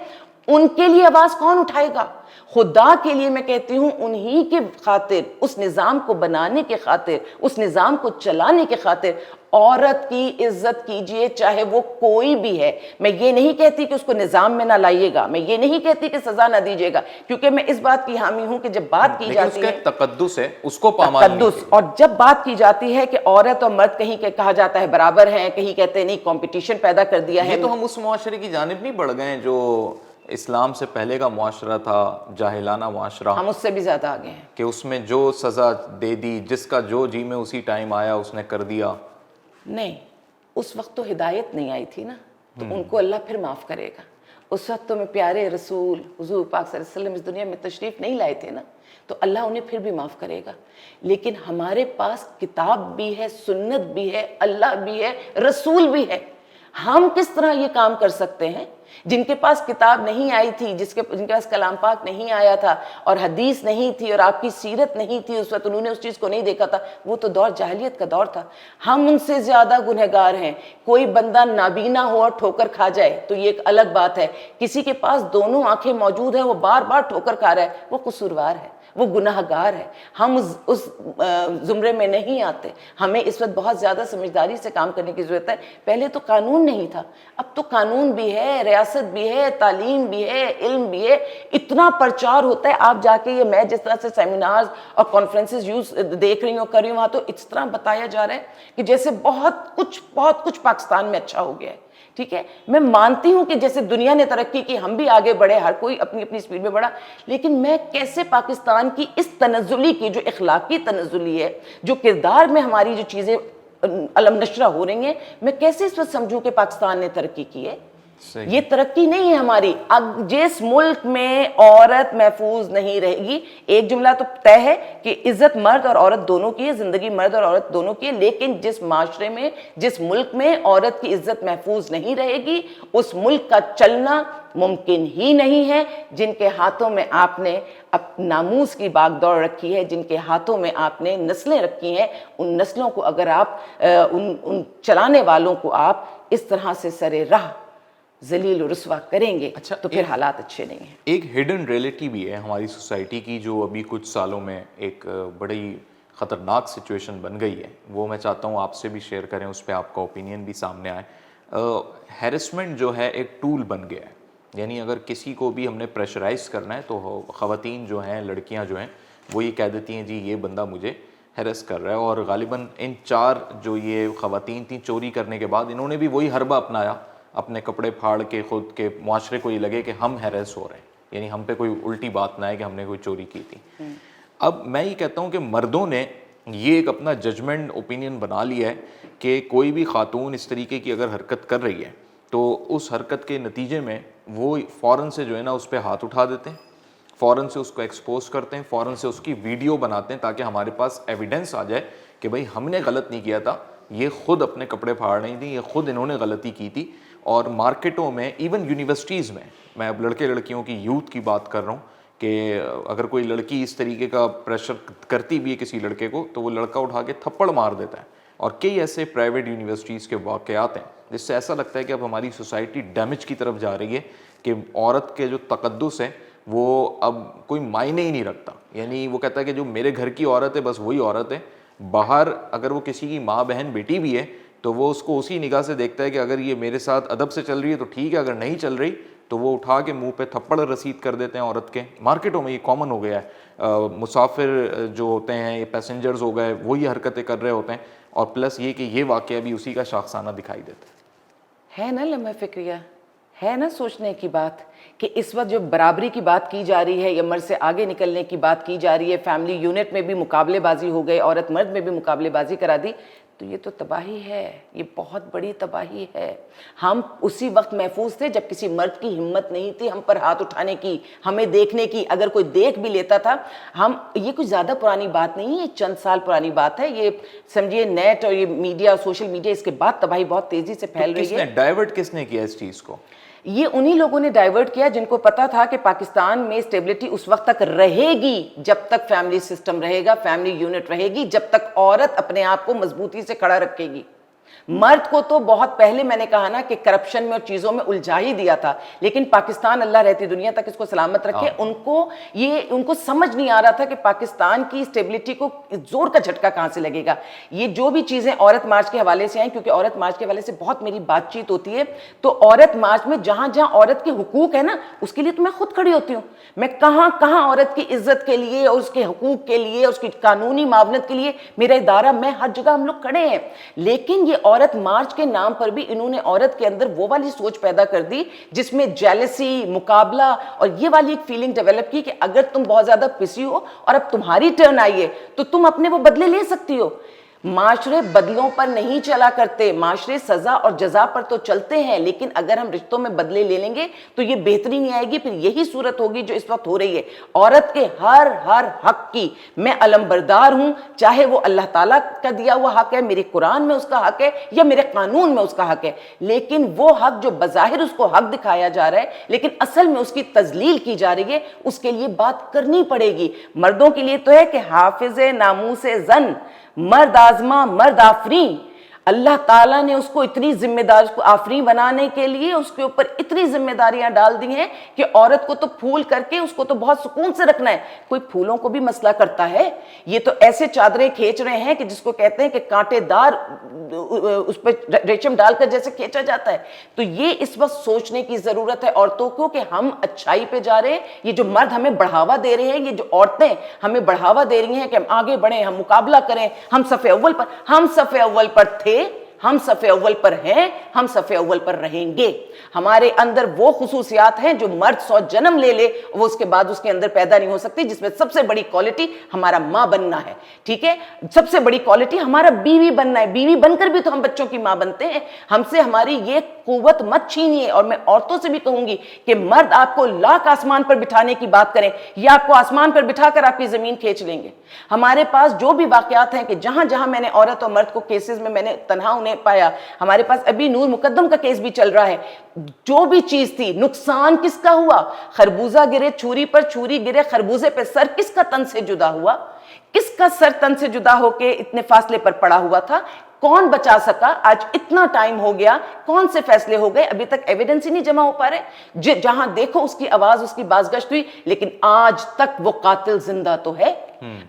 ان کے لیے آواز کون اٹھائے گا؟ خدا کے لیے میں کہتی ہوں انہی کے خاطر, اس نظام کو بنانے کے خاطر, اس نظام کو چلانے کے خاطر عورت کی عزت کیجئے, چاہے وہ کوئی بھی ہے. میں یہ نہیں کہتی کہ اس کو نظام میں نہ لائیے گا, میں یہ نہیں کہتی کہ سزا نہ دیجیے گا, کیونکہ میں اس بات کی حامی ہوں کہ جب بات کی جاتی ہے, اس کا تقدس ہے, اس کو پامال نہیں تقدس, اور جب بات کی جاتی ہے کہ عورت اور مرد کہیں کہا جاتا ہے برابر ہیں, کہیں کہتے ہیں نہیں کمپٹیشن پیدا کر دیا ہے. یہ تو ہم اس معاشرے کی جانب نہیں بڑھ گئے ہیں جو اسلام سے پہلے کا معاشرہ تھا, جاہلانہ معاشرہ, ہم اس سے بھی زیادہ آگے ہیں کہ اس میں جو سزا دے دی, جس کا جو جی میں اسی ٹائم آیا اس نے کر دیا. نہیں, اس وقت تو ہدایت نہیں آئی تھی نا, تو ان کو اللہ پھر معاف کرے گا. اس وقت تو میں پیارے رسول حضور پاک صلی اللہ علیہ وسلم اس دنیا میں تشریف نہیں لائے تھے نا, تو اللہ انہیں پھر بھی معاف کرے گا. لیکن ہمارے پاس کتاب بھی ہے, سنت بھی ہے, اللہ بھی ہے, رسول بھی ہے. ہم کس طرح یہ کام کر سکتے ہیں؟ جن کے پاس کتاب نہیں آئی تھی, جن کے پاس کلام پاک نہیں آیا تھا اور حدیث نہیں تھی اور آپ کی سیرت نہیں تھی اس وقت, انہوں نے اس چیز کو نہیں دیکھا تھا, وہ تو دور جاہلیت کا دور تھا. ہم ان سے زیادہ گنہگار ہیں. کوئی بندہ نابینا ہو اور ٹھوکر کھا جائے تو یہ ایک الگ بات ہے, کسی کے پاس دونوں آنکھیں موجود ہیں, وہ بار بار ٹھوکر کھا رہا ہے, وہ قصوروار ہے, وہ گناہگار ہے. ہم اس زمرے میں نہیں آتے. ہمیں اس وقت بہت زیادہ سمجھداری سے کام کرنے کی ضرورت ہے. پہلے تو قانون نہیں تھا, اب تو قانون بھی ہے, ریاست بھی ہے, تعلیم بھی ہے, علم بھی ہے, اتنا پرچار ہوتا ہے. آپ جا کے یہ میں جس طرح سے سیمینارز اور کانفرنسز دیکھ رہی ہوں, کر رہی ہوں, وہاں تو اس طرح بتایا جا رہا ہے کہ جیسے بہت کچھ پاکستان میں اچھا ہو گیا ہے. ٹھیک ہے, میں مانتی ہوں کہ جیسے دنیا نے ترقی کی, ہم بھی آگے بڑھے, ہر کوئی اپنی اپنی سپیڈ میں بڑھا, لیکن میں کیسے پاکستان کی اس تنزلی کی, جو اخلاقی تنزلی ہے, جو کردار میں ہماری جو چیزیں علم نشرہ ہو رہی ہیں, میں کیسے اس وقت سمجھوں کہ پاکستان نے ترقی کی ہے؟ یہ ترقی نہیں ہے ہماری. جس ملک میں عورت محفوظ نہیں رہے گی, ایک جملہ تو طے ہے کہ عزت مرد اور عورت دونوں کی ہے, زندگی مرد اور عورت دونوں کی ہے, لیکن جس معاشرے میں, جس ملک میں عورت کی عزت محفوظ نہیں رہے گی, اس ملک کا چلنا ممکن ہی نہیں ہے. جن کے ہاتھوں میں آپ نے ناموس کی باغ دوڑ رکھی ہے, جن کے ہاتھوں میں آپ نے نسلیں رکھی ہیں, ان نسلوں کو اگر آپ ان چلانے والوں کو آپ اس طرح سے سرے راہ ذلیل و رسوا کریں گے, تو پھر حالات اچھے نہیں ہیں. ایک ہڈن ریئلٹی بھی ہے ہماری سوسائٹی کی, جو ابھی کچھ سالوں میں ایک بڑی خطرناک سچویشن بن گئی ہے, وہ میں چاہتا ہوں آپ سے بھی شیئر کریں, اس پہ آپ کا اوپینین بھی سامنے آئے. ہیرسمنٹ جو ہے ایک ٹول بن گیا ہے. یعنی اگر کسی کو بھی ہم نے پریشرائز کرنا ہے تو خواتین جو ہیں, لڑکیاں جو ہیں, وہ یہ کہہ دیتی ہیں جی یہ بندہ مجھے ہیرس کر رہا ہے. اور غالباً ان 4 جو یہ خواتین تھیں, چوری کرنے کے بعد انہوں نے بھی وہی حربہ اپنایا, اپنے کپڑے پھاڑ کے خود کے معاشرے کو یہ لگے کہ ہم ہیرس ہو رہے ہیں, یعنی ہم پہ کوئی الٹی بات نہ ہے کہ ہم نے کوئی چوری کی تھی. اب میں یہ کہتا ہوں کہ مردوں نے یہ ایک اپنا ججمنٹ اوپینین بنا لیا ہے کہ کوئی بھی خاتون اس طریقے کی اگر حرکت کر رہی ہے تو اس حرکت کے نتیجے میں وہ فوراً سے جو ہے نا اس پہ ہاتھ اٹھا دیتے ہیں, فوراً سے اس کو ایکسپوز کرتے ہیں, فوراً سے اس کی ویڈیو بناتے ہیں تاکہ ہمارے پاس ایویڈنس آ جائے کہ بھئی ہم نے غلط نہیں کیا تھا, یہ خود اپنے کپڑے پھاڑ رہی تھیں, یہ خود انہوں نے غلطی کی تھی. اور مارکیٹوں میں, ایون یونیورسٹیز میں اب لڑکے لڑکیوں کی یوتھ کی بات کر رہا ہوں, کہ اگر کوئی لڑکی اس طریقے کا پریشر کرتی بھی ہے کسی لڑکے کو, تو وہ لڑکا اٹھا کے تھپڑ مار دیتا ہے. اور کئی ایسے پرائیویٹ یونیورسٹیز کے واقعات ہیں جس سے ایسا لگتا ہے کہ اب ہماری سوسائٹی ڈیمیج کی طرف جا رہی ہے, کہ عورت کے جو تقدس ہے وہ اب کوئی معنی ہی نہیں رکھتا. یعنی وہ کہتا ہے کہ جو میرے گھر کی عورت ہے بس وہی عورت ہے, باہر اگر وہ کسی کی ماں بہن بیٹی بھی ہے تو وہ اس کو اسی نگاہ سے دیکھتا ہے کہ اگر یہ میرے ساتھ ادب سے چل رہی ہے تو ٹھیک ہے, اگر نہیں چل رہی تو وہ اٹھا کے منہ پہ تھپڑ رسید کر دیتے ہیں عورت کے. مارکیٹوں میں یہ کامن ہو گیا ہے, مسافر جو ہوتے ہیں, یہ پیسنجرز ہو گئے, وہ یہ حرکتیں کر رہے ہوتے ہیں. اور پلس یہ کہ یہ واقعہ بھی اسی کا شاخسانہ دکھائی دیتا ہے نا لمحہ فکریہ، ہے نا سوچنے کی بات کہ اس وقت جو برابری کی بات کی جا رہی ہے یا مرد سے آگے نکلنے کی بات کی جا رہی ہے، فیملی یونٹ میں بھی مقابلے بازی ہو گئے، عورت مرد میں بھی مقابلے بازی کرا دی، تو یہ تو تباہی ہے، یہ بہت بڑی تباہی ہے۔ ہم اسی وقت محفوظ تھے جب کسی مرد کی ہمت نہیں تھی ہم پر ہاتھ اٹھانے کی، ہمیں دیکھنے کی، اگر کوئی دیکھ بھی لیتا تھا ہم، یہ کچھ زیادہ پرانی بات نہیں ہے، چند سال پرانی بات ہے، یہ سمجھیے نیٹ اور یہ میڈیا، سوشل میڈیا، اس کے بعد تباہی بہت تیزی سے پھیل رہی ہے۔ ڈائیورٹ کس نے کیا اس چیز کو؟ یہ انہی لوگوں نے ڈائیورٹ کیا جن کو پتا تھا کہ پاکستان میں اسٹیبلٹی اس وقت تک رہے گی جب تک فیملی سسٹم رہے گا، فیملی یونٹ رہے گی، جب تک عورت اپنے آپ کو مضبوطی سے کھڑا رکھے گی۔ مرد کو تو بہت پہلے میں نے کہا نا کہ کرپشن میں اور چیزوں میں الجھا ہی دیا تھا، لیکن پاکستان، اللہ رہتی دنیا تک اس کو سلامت رکھے، ان کو سمجھ نہیں آ رہا تھا کہ پاکستان کی اسٹیبلٹی کو زور کا جھٹکا کہاں سے لگے گا۔ یہ جو بھی چیزیں عورت مارچ کے حوالے سے آئیں، کیونکہ عورت مارچ کے حوالے سے بہت میری بات چیت ہوتی ہے، تو عورت مارچ میں جہاں جہاں عورت کے حقوق ہے نا، اس کے لیے تو میں خود کھڑی ہوتی ہوں، میں کہاں کہاں عورت کی عزت کے لیے اور اس کے حقوق کے لیے، اس کی قانونی معاونت کے لیے میرا ادارہ، میں ہر جگہ، ہم لوگ کھڑے ہیں۔ لیکن یہ عورت مارچ کے نام پر بھی انہوں نے عورت کے اندر وہ والی سوچ پیدا کر دی جس میں جیلسی، مقابلہ اور یہ والی ایک فیلنگ ڈیولپ کی کہ اگر تم بہت زیادہ پسی ہو اور اب تمہاری ٹرن آئی ہے تو تم اپنے وہ بدلے لے سکتی ہو۔ معاشرے بدلوں پر نہیں چلا کرتے، معاشرے سزا اور جزا پر تو چلتے ہیں، لیکن اگر ہم رشتوں میں بدلے لے لیں گے تو یہ بہتری نہیں آئے گی، پھر یہی صورت ہوگی جو اس وقت ہو رہی ہے۔ عورت کے ہر حق کی میں علمبردار ہوں، چاہے وہ اللہ تعالیٰ کا دیا ہوا حق ہے، میرے قرآن میں اس کا حق ہے یا میرے قانون میں اس کا حق ہے، لیکن وہ حق جو بظاہر اس کو حق دکھایا جا رہا ہے لیکن اصل میں اس کی تذلیل کی جا رہی ہے، اس کے لیے بات کرنی پڑے گی۔ مردوں کے لیے تو ہے کہ حافظ ناموس زن، مرد آزما مرد آفریں، اللہ تعالیٰ نے اس کو اتنی ذمہ دار، اس کو آفریں بنانے کے لیے اس کے اوپر اتنی ذمہ داریاں ڈال دی ہیں کہ عورت کو تو پھول کر کے اس کو تو بہت سکون سے رکھنا ہے۔ کوئی پھولوں کو بھی مسئلہ کرتا ہے؟ یہ تو ایسے چادریں کھینچ رہے ہیں کہ جس کو کہتے ہیں کہ کانٹے دار اس پہ ریشم ڈال کر جیسے کھینچا جاتا ہے۔ تو یہ اس وقت سوچنے کی ضرورت ہے عورتوں کو کہ ہم اچھائی پہ جا رہے ہیں، یہ جو مرد ہمیں بڑھاوا دے رہے ہیں، یہ جو عورتیں ہمیں بڑھاوا دے رہی ہیں کہ ہم آگے بڑھیں، ہم مقابلہ کریں، ہم صف اول پر، ہم صف اول پر تھے، ہم صف اول پر ہیں، ہم صف اول پر رہیں گے۔ ہمارے اندر وہ خصوصیات ہیں جو مرد 100 جنم لے لے وہ اس کے بعد اس کے اندر پیدا نہیں ہو سکتی، جس میں سب سے بڑی کوالٹی ہمارا ماں بننا ہے، ٹھیک ہے؟ سب سے بڑی کوالٹی ہمارا بیوی بننا ہے، بیوی بن کر بھی تو ہم بچوں کی ماں بنتے ہیں۔ ہم سے ہماری یہ قوت مت چھینیے، اور میں عورتوں سے بھی کہوں گی کہ مرد آپ کو لاکھ آسمان پر بٹھانے کی بات کریں یا آپ کو آسمان پر بٹھا کر آپ کی زمین کھینچ لیں گے۔ ہمارے پاس جو بھی واقعات ہیں کہ جہاں جہاں میں نے عورت اور مرد کو کیسز میں نے تنہا انہیں پایا، ہمارے پاس ابھی نور مقدم کا کیس بھی چل رہا ہے، جو بھی چیز تھی نقصان کس کا ہوا؟ خربوزہ گرے چھری پر، چھری گرے خربوزے پہ، سر کس کا تن سے جدا ہوا؟ کس کا سر تن سے جدا ہو کے اتنے فاصلے پر پڑا ہوا تھا؟ کون بچا سکا؟ آج اتنا ٹائم ہو گیا، کون سے فیصلے ہو گئے؟ ابھی تک ایویڈنس ہی نہیں جمع ہو پا رہے، جہاں دیکھو اس کی آواز، اس کی بازگشت ہوئی، لیکن آج تک وہ قاتل زندہ تو ہے،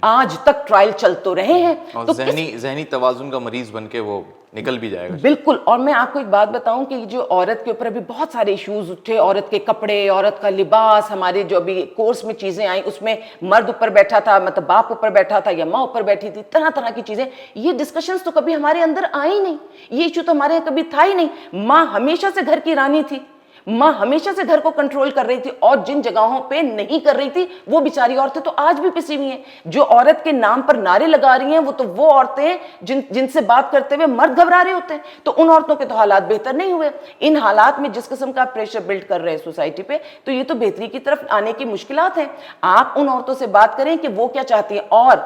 آج تک ٹرائل چل تو رہے ہیں۔ اور تو ذہنی توازن کا مریض بن کے وہ نکل بھی جائے گا۔ بالکل۔ اور میں آپ کو ایک بات بتاؤں کہ جو عورت کے اوپر ابھی بہت سارے ایشوز اٹھے، عورت کے کپڑے، عورت کا لباس، ہمارے جو ابھی کورس میں چیزیں آئیں اس میں مرد اوپر بیٹھا تھا، مطلب باپ اوپر بیٹھا تھا یا ماں اوپر بیٹھی تھی، طرح طرح کی چیزیں، یہ ڈسکشنز تو کبھی ہمارے اندر آئی نہیں، یہ ایشو تو ہمارے یہاں کبھی تھا ہی نہیں۔ ماں ہمیشہ سے گھر کی رانی تھی، ماں ہمیشہ سے گھر کو کنٹرول کر رہی تھی، اور جن جگہوں پہ نہیں کر رہی تھی وہ بیچاری عورتیں تو آج بھی پسی ہوئی ہیں۔ جو عورت کے نام پر نعرے لگا رہی ہیں وہ تو وہ عورتیں ہیں جن سے بات کرتے ہوئے مرد گھبرا رہے ہوتے ہیں، تو ان عورتوں کے تو حالات بہتر نہیں ہوئے۔ ان حالات میں جس قسم کا پریشر بلڈ کر رہے ہیں سوسائٹی پہ، تو یہ تو بہتری کی طرف آنے کی مشکلات ہیں۔ آپ ان عورتوں سے بات کریں کہ وہ کیا چاہتی ہیں، اور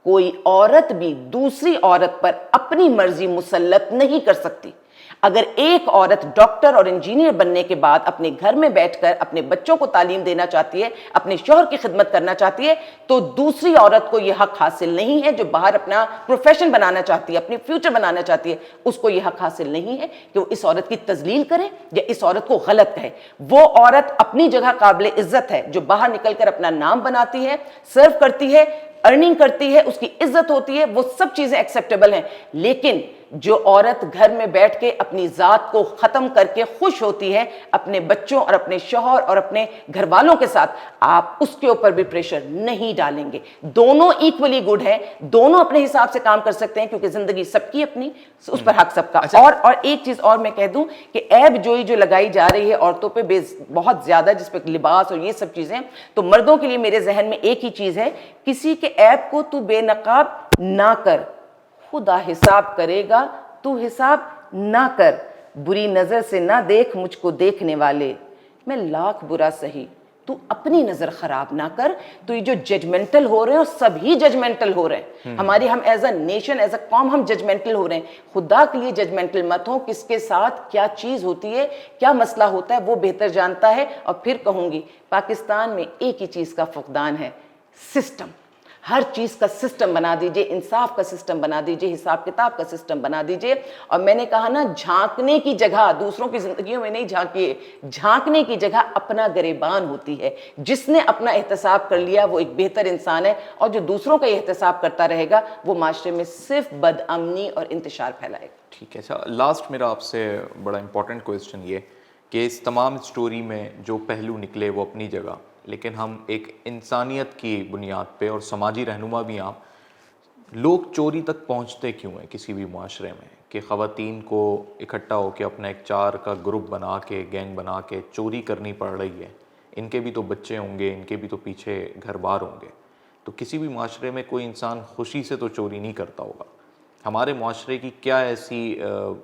کوئی عورت بھی دوسری عورت پر اپنی مرضی مسلط نہیں کر سکتی۔ اگر ایک عورت ڈاکٹر اور انجینئر بننے کے بعد اپنے گھر میں بیٹھ کر اپنے بچوں کو تعلیم دینا چاہتی ہے، اپنے شوہر کی خدمت کرنا چاہتی ہے، تو دوسری عورت کو یہ حق حاصل نہیں ہے جو باہر اپنا پروفیشن بنانا چاہتی ہے، اپنی فیوچر بنانا چاہتی ہے، اس کو یہ حق حاصل نہیں ہے کہ وہ اس عورت کی تذلیل کرے یا اس عورت کو غلط کہے۔ وہ عورت اپنی جگہ قابل عزت ہے جو باہر نکل کر اپنا نام بناتی ہے، سرو کرتی ہے، ارننگ کرتی ہے، اس کی عزت ہوتی ہے، وہ سب چیزیں ایکسیپٹیبل ہیں، لیکن جو عورت گھر میں بیٹھ کے اپنی ذات کو ختم کر کے خوش ہوتی ہے اپنے بچوں اور اپنے شوہر اور اپنے گھر والوں کے ساتھ، آپ اس کے اوپر بھی پریشر نہیں ڈالیں گے. دونوں ایکولی گڈ ہیں، دونوں اپنے حساب سے کام کر سکتے ہیں، کیونکہ زندگی سب کی اپنی، اس پر حق سب کا. اور ایک چیز اور میں کہہ دوں کہ عیب جوئی جو لگائی جا رہی ہے عورتوں پہ بہت زیادہ، جس پہ لباس اور یہ سب چیزیں، تو مردوں کے لیے میرے ذہن میں ایک ہی چیز ہے، کسی کے عیب کو تو بے نقاب نہ کر، خدا حساب کرے گا، تو حساب نہ کر. بری نظر سے نہ دیکھ مجھ کو دیکھنے والے، میں لاکھ برا سہی، تو اپنی نظر خراب نہ کر. تو یہ جو ججمنٹل ہو رہے ہیں، اور سبھی ججمنٹل ہو رہے ہیں، ہماری، ہم as a nation, as a قوم ہم ججمنٹل ہو رہے ہیں. خدا کے لیے ججمنٹل مت ہو. کس کے ساتھ کیا چیز ہوتی ہے، کیا مسئلہ ہوتا ہے، وہ بہتر جانتا ہے. اور پھر کہوں گی، پاکستان میں ایک ہی چیز کا فقدان ہے، سسٹم. ہر چیز کا سسٹم بنا دیجئے، انصاف کا سسٹم بنا دیجئے، حساب کتاب کا سسٹم بنا دیجئے. اور میں نے کہا نا، جھانکنے کی جگہ دوسروں کی زندگیوں میں نہیں جھانکیے، جھانکنے کی جگہ اپنا گریبان ہوتی ہے. جس نے اپنا احتساب کر لیا وہ ایک بہتر انسان ہے، اور جو دوسروں کا احتساب کرتا رہے گا وہ معاشرے میں صرف بد امنی اور انتشار پھیلائے گا. ٹھیک ہے. اچھا، لاسٹ میرا آپ سے بڑا امپورٹنٹ کویسچن یہ کہ اس تمام سٹوری میں جو پہلو نکلے وہ اپنی جگہ، لیکن ہم ایک انسانیت کی بنیاد پہ اور سماجی رہنما بھی ہیں، لوگ چوری تک پہنچتے کیوں ہیں کسی بھی معاشرے میں، کہ خواتین کو اکٹھا ہو کے اپنا ایک 4 کا گروپ بنا کے، گینگ بنا کے چوری کرنی پڑ رہی ہے. ان کے بھی تو بچے ہوں گے، ان کے بھی تو پیچھے گھر بار ہوں گے. تو کسی بھی معاشرے میں کوئی انسان خوشی سے تو چوری نہیں کرتا ہوگا. ہمارے معاشرے کی کیا ایسی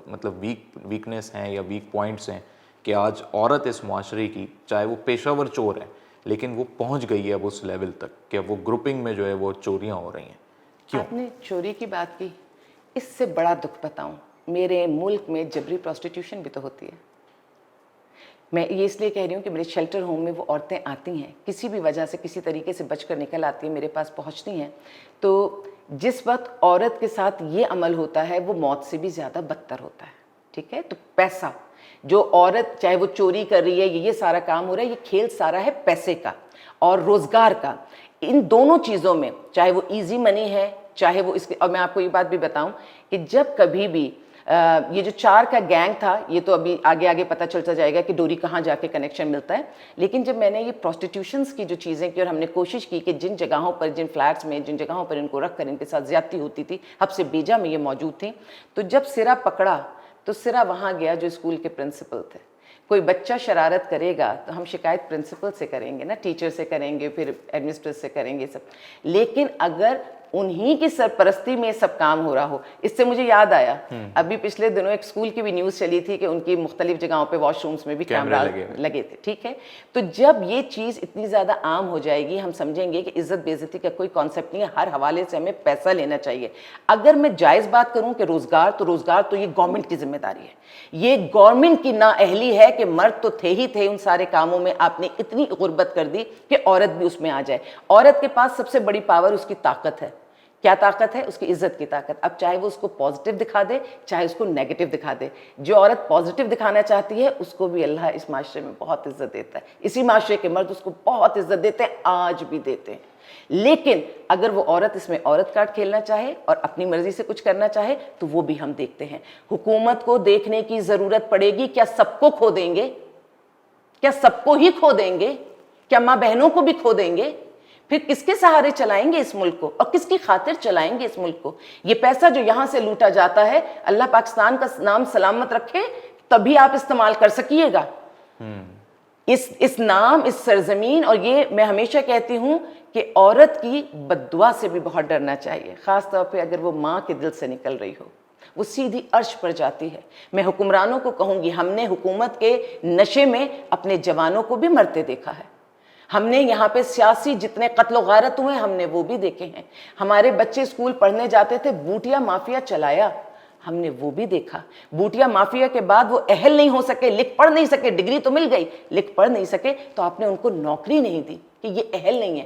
مطلب ویکنیس ہیں یا ویک پوائنٹس ہیں کہ آج عورت اس معاشرے کی، چاہے وہ پیشہ ور چور ہے، لیکن وہ پہنچ گئی ہے اب اس لیول تک کہ وہ گروپنگ میں جو ہے وہ چوریاں ہو رہی ہیں. کیوں؟ آپ نے چوری کی بات کی، اس سے بڑا دکھ بتاؤں، میرے ملک میں جبری پروسٹیٹیوشن بھی تو ہوتی ہے. میں یہ اس لیے کہہ رہی ہوں کہ میرے شیلٹر ہوم میں وہ عورتیں آتی ہیں، کسی بھی وجہ سے کسی طریقے سے بچ کر نکل آتی ہیں، میرے پاس پہنچتی ہیں. تو جس وقت عورت کے ساتھ یہ عمل ہوتا ہے وہ موت سے بھی زیادہ بدتر ہوتا ہے. ٹھیک ہے، تو پیسہ، جو عورت چاہے وہ چوری کر رہی ہے، یہ سارا کام ہو رہا ہے، یہ کھیل سارا ہے پیسے کا اور روزگار کا. ان دونوں چیزوں میں، چاہے وہ ایزی منی ہے، چاہے وہ اس کے، اور میں آپ کو یہ بات بھی بتاؤں کہ جب کبھی بھی یہ جو 4 کا گینگ تھا، یہ تو ابھی آگے آگے پتہ چلتا جائے گا کہ ڈوری کہاں جا کے کنیکشن ملتا ہے. لیکن جب میں نے یہ پروسٹیٹیوشنس کی جو چیزیں کی اور ہم نے کوشش کی کہ جن جگہوں پر، جن فلیٹس میں، جن جگہوں پر ان کو رکھ کر ان کے ساتھ زیادتی ہوتی تھی، حد سے بیجا میں یہ موجود تھیں، تو جب سرا پکڑا تو سرا وہاں گیا جو اسکول کے پرنسپل تھے. کوئی بچہ شرارت کرے گا تو ہم شکایت پرنسپل سے کریں گے نا، ٹیچر سے کریں گے، پھر ایڈمنسٹریٹر سے کریں گے سب. لیکن اگر انہی کی سرپرستی میں سب کام ہو رہا ہو، اس سے مجھے یاد آیا، ابھی پچھلے دنوں ایک اسکول کی بھی نیوز چلی تھی کہ ان کی مختلف جگہوں پہ واش رومز میں بھی کیمرہ لگے تھے. ٹھیک ہے، تو جب یہ چیز اتنی زیادہ عام ہو جائے گی، ہم سمجھیں گے کہ عزت بے عزتی کا کوئی کانسیپٹ نہیں ہے، ہر حوالے سے ہمیں پیسہ لینا چاہیے. اگر میں جائز بات کروں کہ روزگار تو یہ گورنمنٹ کی ذمہ داری ہے. یہ گورنمنٹ کی نااہلی ہے کہ مرد تو تھے ہی تھے ان سارے کاموں میں، آپ نے اتنی غربت کر دی کہ عورت بھی اس میں آ جائے. عورت کے پاس سب سے بڑی پاور اس کی طاقت ہے. کیا طاقت ہے؟ اس کی عزت کی طاقت. اب چاہے وہ اس کو پازیٹیو دکھا دے، چاہے اس کو نیگیٹو دکھا دے. جو عورت پازیٹیو دکھانا چاہتی ہے اس کو بھی اللہ اس معاشرے میں بہت عزت دیتا ہے. اسی معاشرے کے مرد اس کو بہت عزت دیتے ہیں، آج بھی دیتے ہیں. لیکن اگر وہ عورت اس میں عورت کارڈ کھیلنا چاہے اور اپنی مرضی سے کچھ کرنا چاہے تو وہ بھی ہم دیکھتے ہیں. حکومت کو دیکھنے کی ضرورت پڑے گی. کیا سب کو کھو دیں گے؟ کیا سب کو ہی کھو دیں گے؟ کیا ماں بہنوں کو بھی کھو دیں گے؟ پھر کس کے سہارے چلائیں گے اس ملک کو، اور کس کی خاطر چلائیں گے اس ملک کو؟ یہ پیسہ جو یہاں سے لوٹا جاتا ہے، اللہ پاکستان کا نام سلامت رکھے تبھی آپ استعمال کر سکیے گا اس نام، اس سرزمین. اور یہ میں ہمیشہ کہتی ہوں کہ عورت کی بد دعا سے بھی بہت ڈرنا چاہیے، خاص طور پہ اگر وہ ماں کے دل سے نکل رہی ہو، وہ سیدھی عرش پر جاتی ہے. میں حکمرانوں کو کہوں گی، ہم نے حکومت کے نشے میں اپنے جوانوں کو بھی مرتے دیکھا ہے. ہم نے یہاں پہ سیاسی جتنے قتل و غارت ہوئے ہم نے وہ بھی دیکھے ہیں. ہمارے بچے اسکول پڑھنے جاتے تھے، بوٹیا مافیا چلایا، ہم نے وہ بھی دیکھا. بوٹیا مافیا کے بعد وہ اہل نہیں ہو سکے، لکھ پڑھ نہیں سکے، ڈگری تو مل گئی، لکھ پڑھ نہیں سکے تو آپ نے ان کو نوکری نہیں دی کہ یہ اہل نہیں ہے.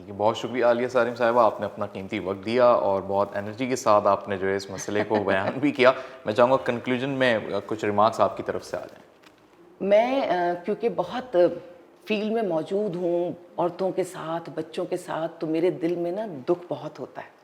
ٹھیک ہے، بہت شکریہ عالیہ سالم صاحبہ، آپ نے اپنا قیمتی وقت دیا اور بہت انرجی کے ساتھ آپ نے جو ہے اس مسئلے کو بیان بھی کیا. میں چاہوں گا کنکلوژن میں کچھ ریمارکس آپ کی طرف سے آ جائیں. میں کیونکہ بہت فیلڈ میں موجود ہوں عورتوں کے ساتھ، بچوں کے ساتھ، تو میرے دل میں نا دکھ بہت ہوتا ہے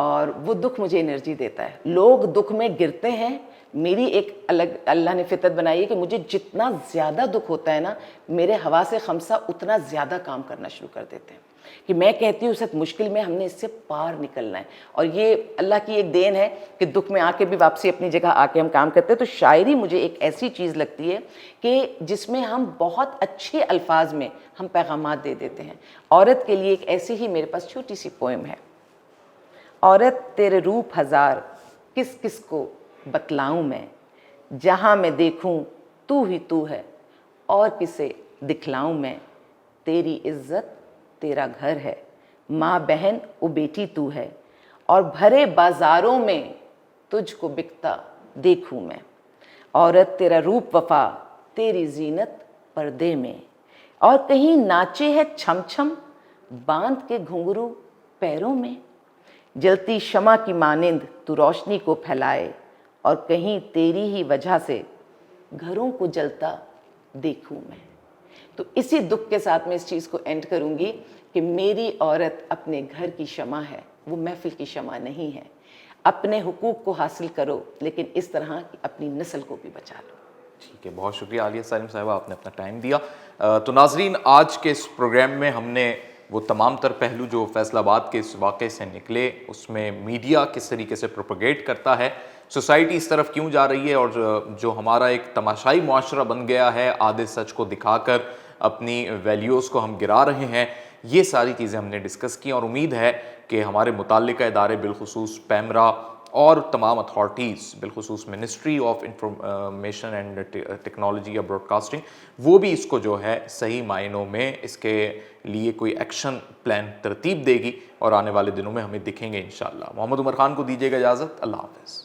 اور وہ دکھ مجھے انرجی دیتا ہے. لوگ دکھ میں گرتے ہیں، میری ایک الگ اللہ نے فطرت بنائی ہے کہ مجھے جتنا زیادہ دکھ ہوتا ہے نا، میرے حواس خمسہ اتنا زیادہ کام کرنا شروع کر دیتے ہیں کہ میں کہتی ہوں اس وقت مشکل میں ہم نے اس سے پار نکلنا ہے. اور یہ اللہ کی ایک دین ہے کہ دکھ میں آ کے بھی واپسی اپنی جگہ آ کے ہم کام کرتے ہیں. تو شاعری مجھے ایک ایسی چیز لگتی ہے کہ جس میں ہم بہت اچھے الفاظ میں ہم پیغامات دے دیتے ہیں. عورت کے لیے ایک ایسی ہی میرے پاس چھوٹی سی پوئم ہے. عورت تیرے روپ ہزار کس کس کو بتلاؤں میں، جہاں میں دیکھوں تو ہی تو ہے اور کسے دکھلاؤں میں. تیری عزت تیرا گھر ہے، ماں بہن او بیٹی تو ہے، اور بھرے بازاروں میں تجھ کو بکتا دیکھوں میں. عورت تیرا روپ وفا تیری زینت پردے میں، اور کہیں ناچے ہے چھم چھم باندھ کے گھنگرو پیروں میں. جلتی شمع کی مانند تو روشنی کو پھیلائے، اور کہیں تیری ہی وجہ سے گھروں کو جلتا دیکھوں میں. تو اسی دکھ کے ساتھ میں اس چیز کو اینڈ کروں گی کہ میری عورت اپنے گھر کی شمع ہے، وہ محفل کی شمع نہیں ہے. اپنے حقوق کو حاصل کرو لیکن اس طرح کہ اپنی نسل کو بھی بچا لو. ٹھیک ہے، بہت شکریہ عالیہ سالم صاحبہ، آپ نے اپنا ٹائم دیا. تو ناظرین، آج کے اس پروگرام میں ہم نے وہ تمام تر پہلو جو فیصل آباد کے اس واقعے سے نکلے، اس میں میڈیا کس طریقے سے پروپیگیٹ کرتا ہے، سوسائٹی اس طرف کیوں جا رہی ہے، اور جو ہمارا ایک تماشائی معاشرہ بن گیا ہے، آدھے سچ کو دکھا کر اپنی ویلیوز کو ہم گرا رہے ہیں، یہ ساری چیزیں ہم نے ڈسکس کی. اور امید ہے کہ ہمارے متعلقہ ادارے بالخصوص پیمرا اور تمام اتھارٹیز، بالخصوص ministry of information and technology یا براڈ کاسٹنگ، وہ بھی اس کو جو ہے صحیح معنوں میں اس کے لیے کوئی ایکشن پلان ترتیب دے گی، اور آنے والے دنوں میں ہمیں دکھیں گے انشاءاللہ. محمد عمر خان کو دیجیے گا اجازت. اللہ حافظ.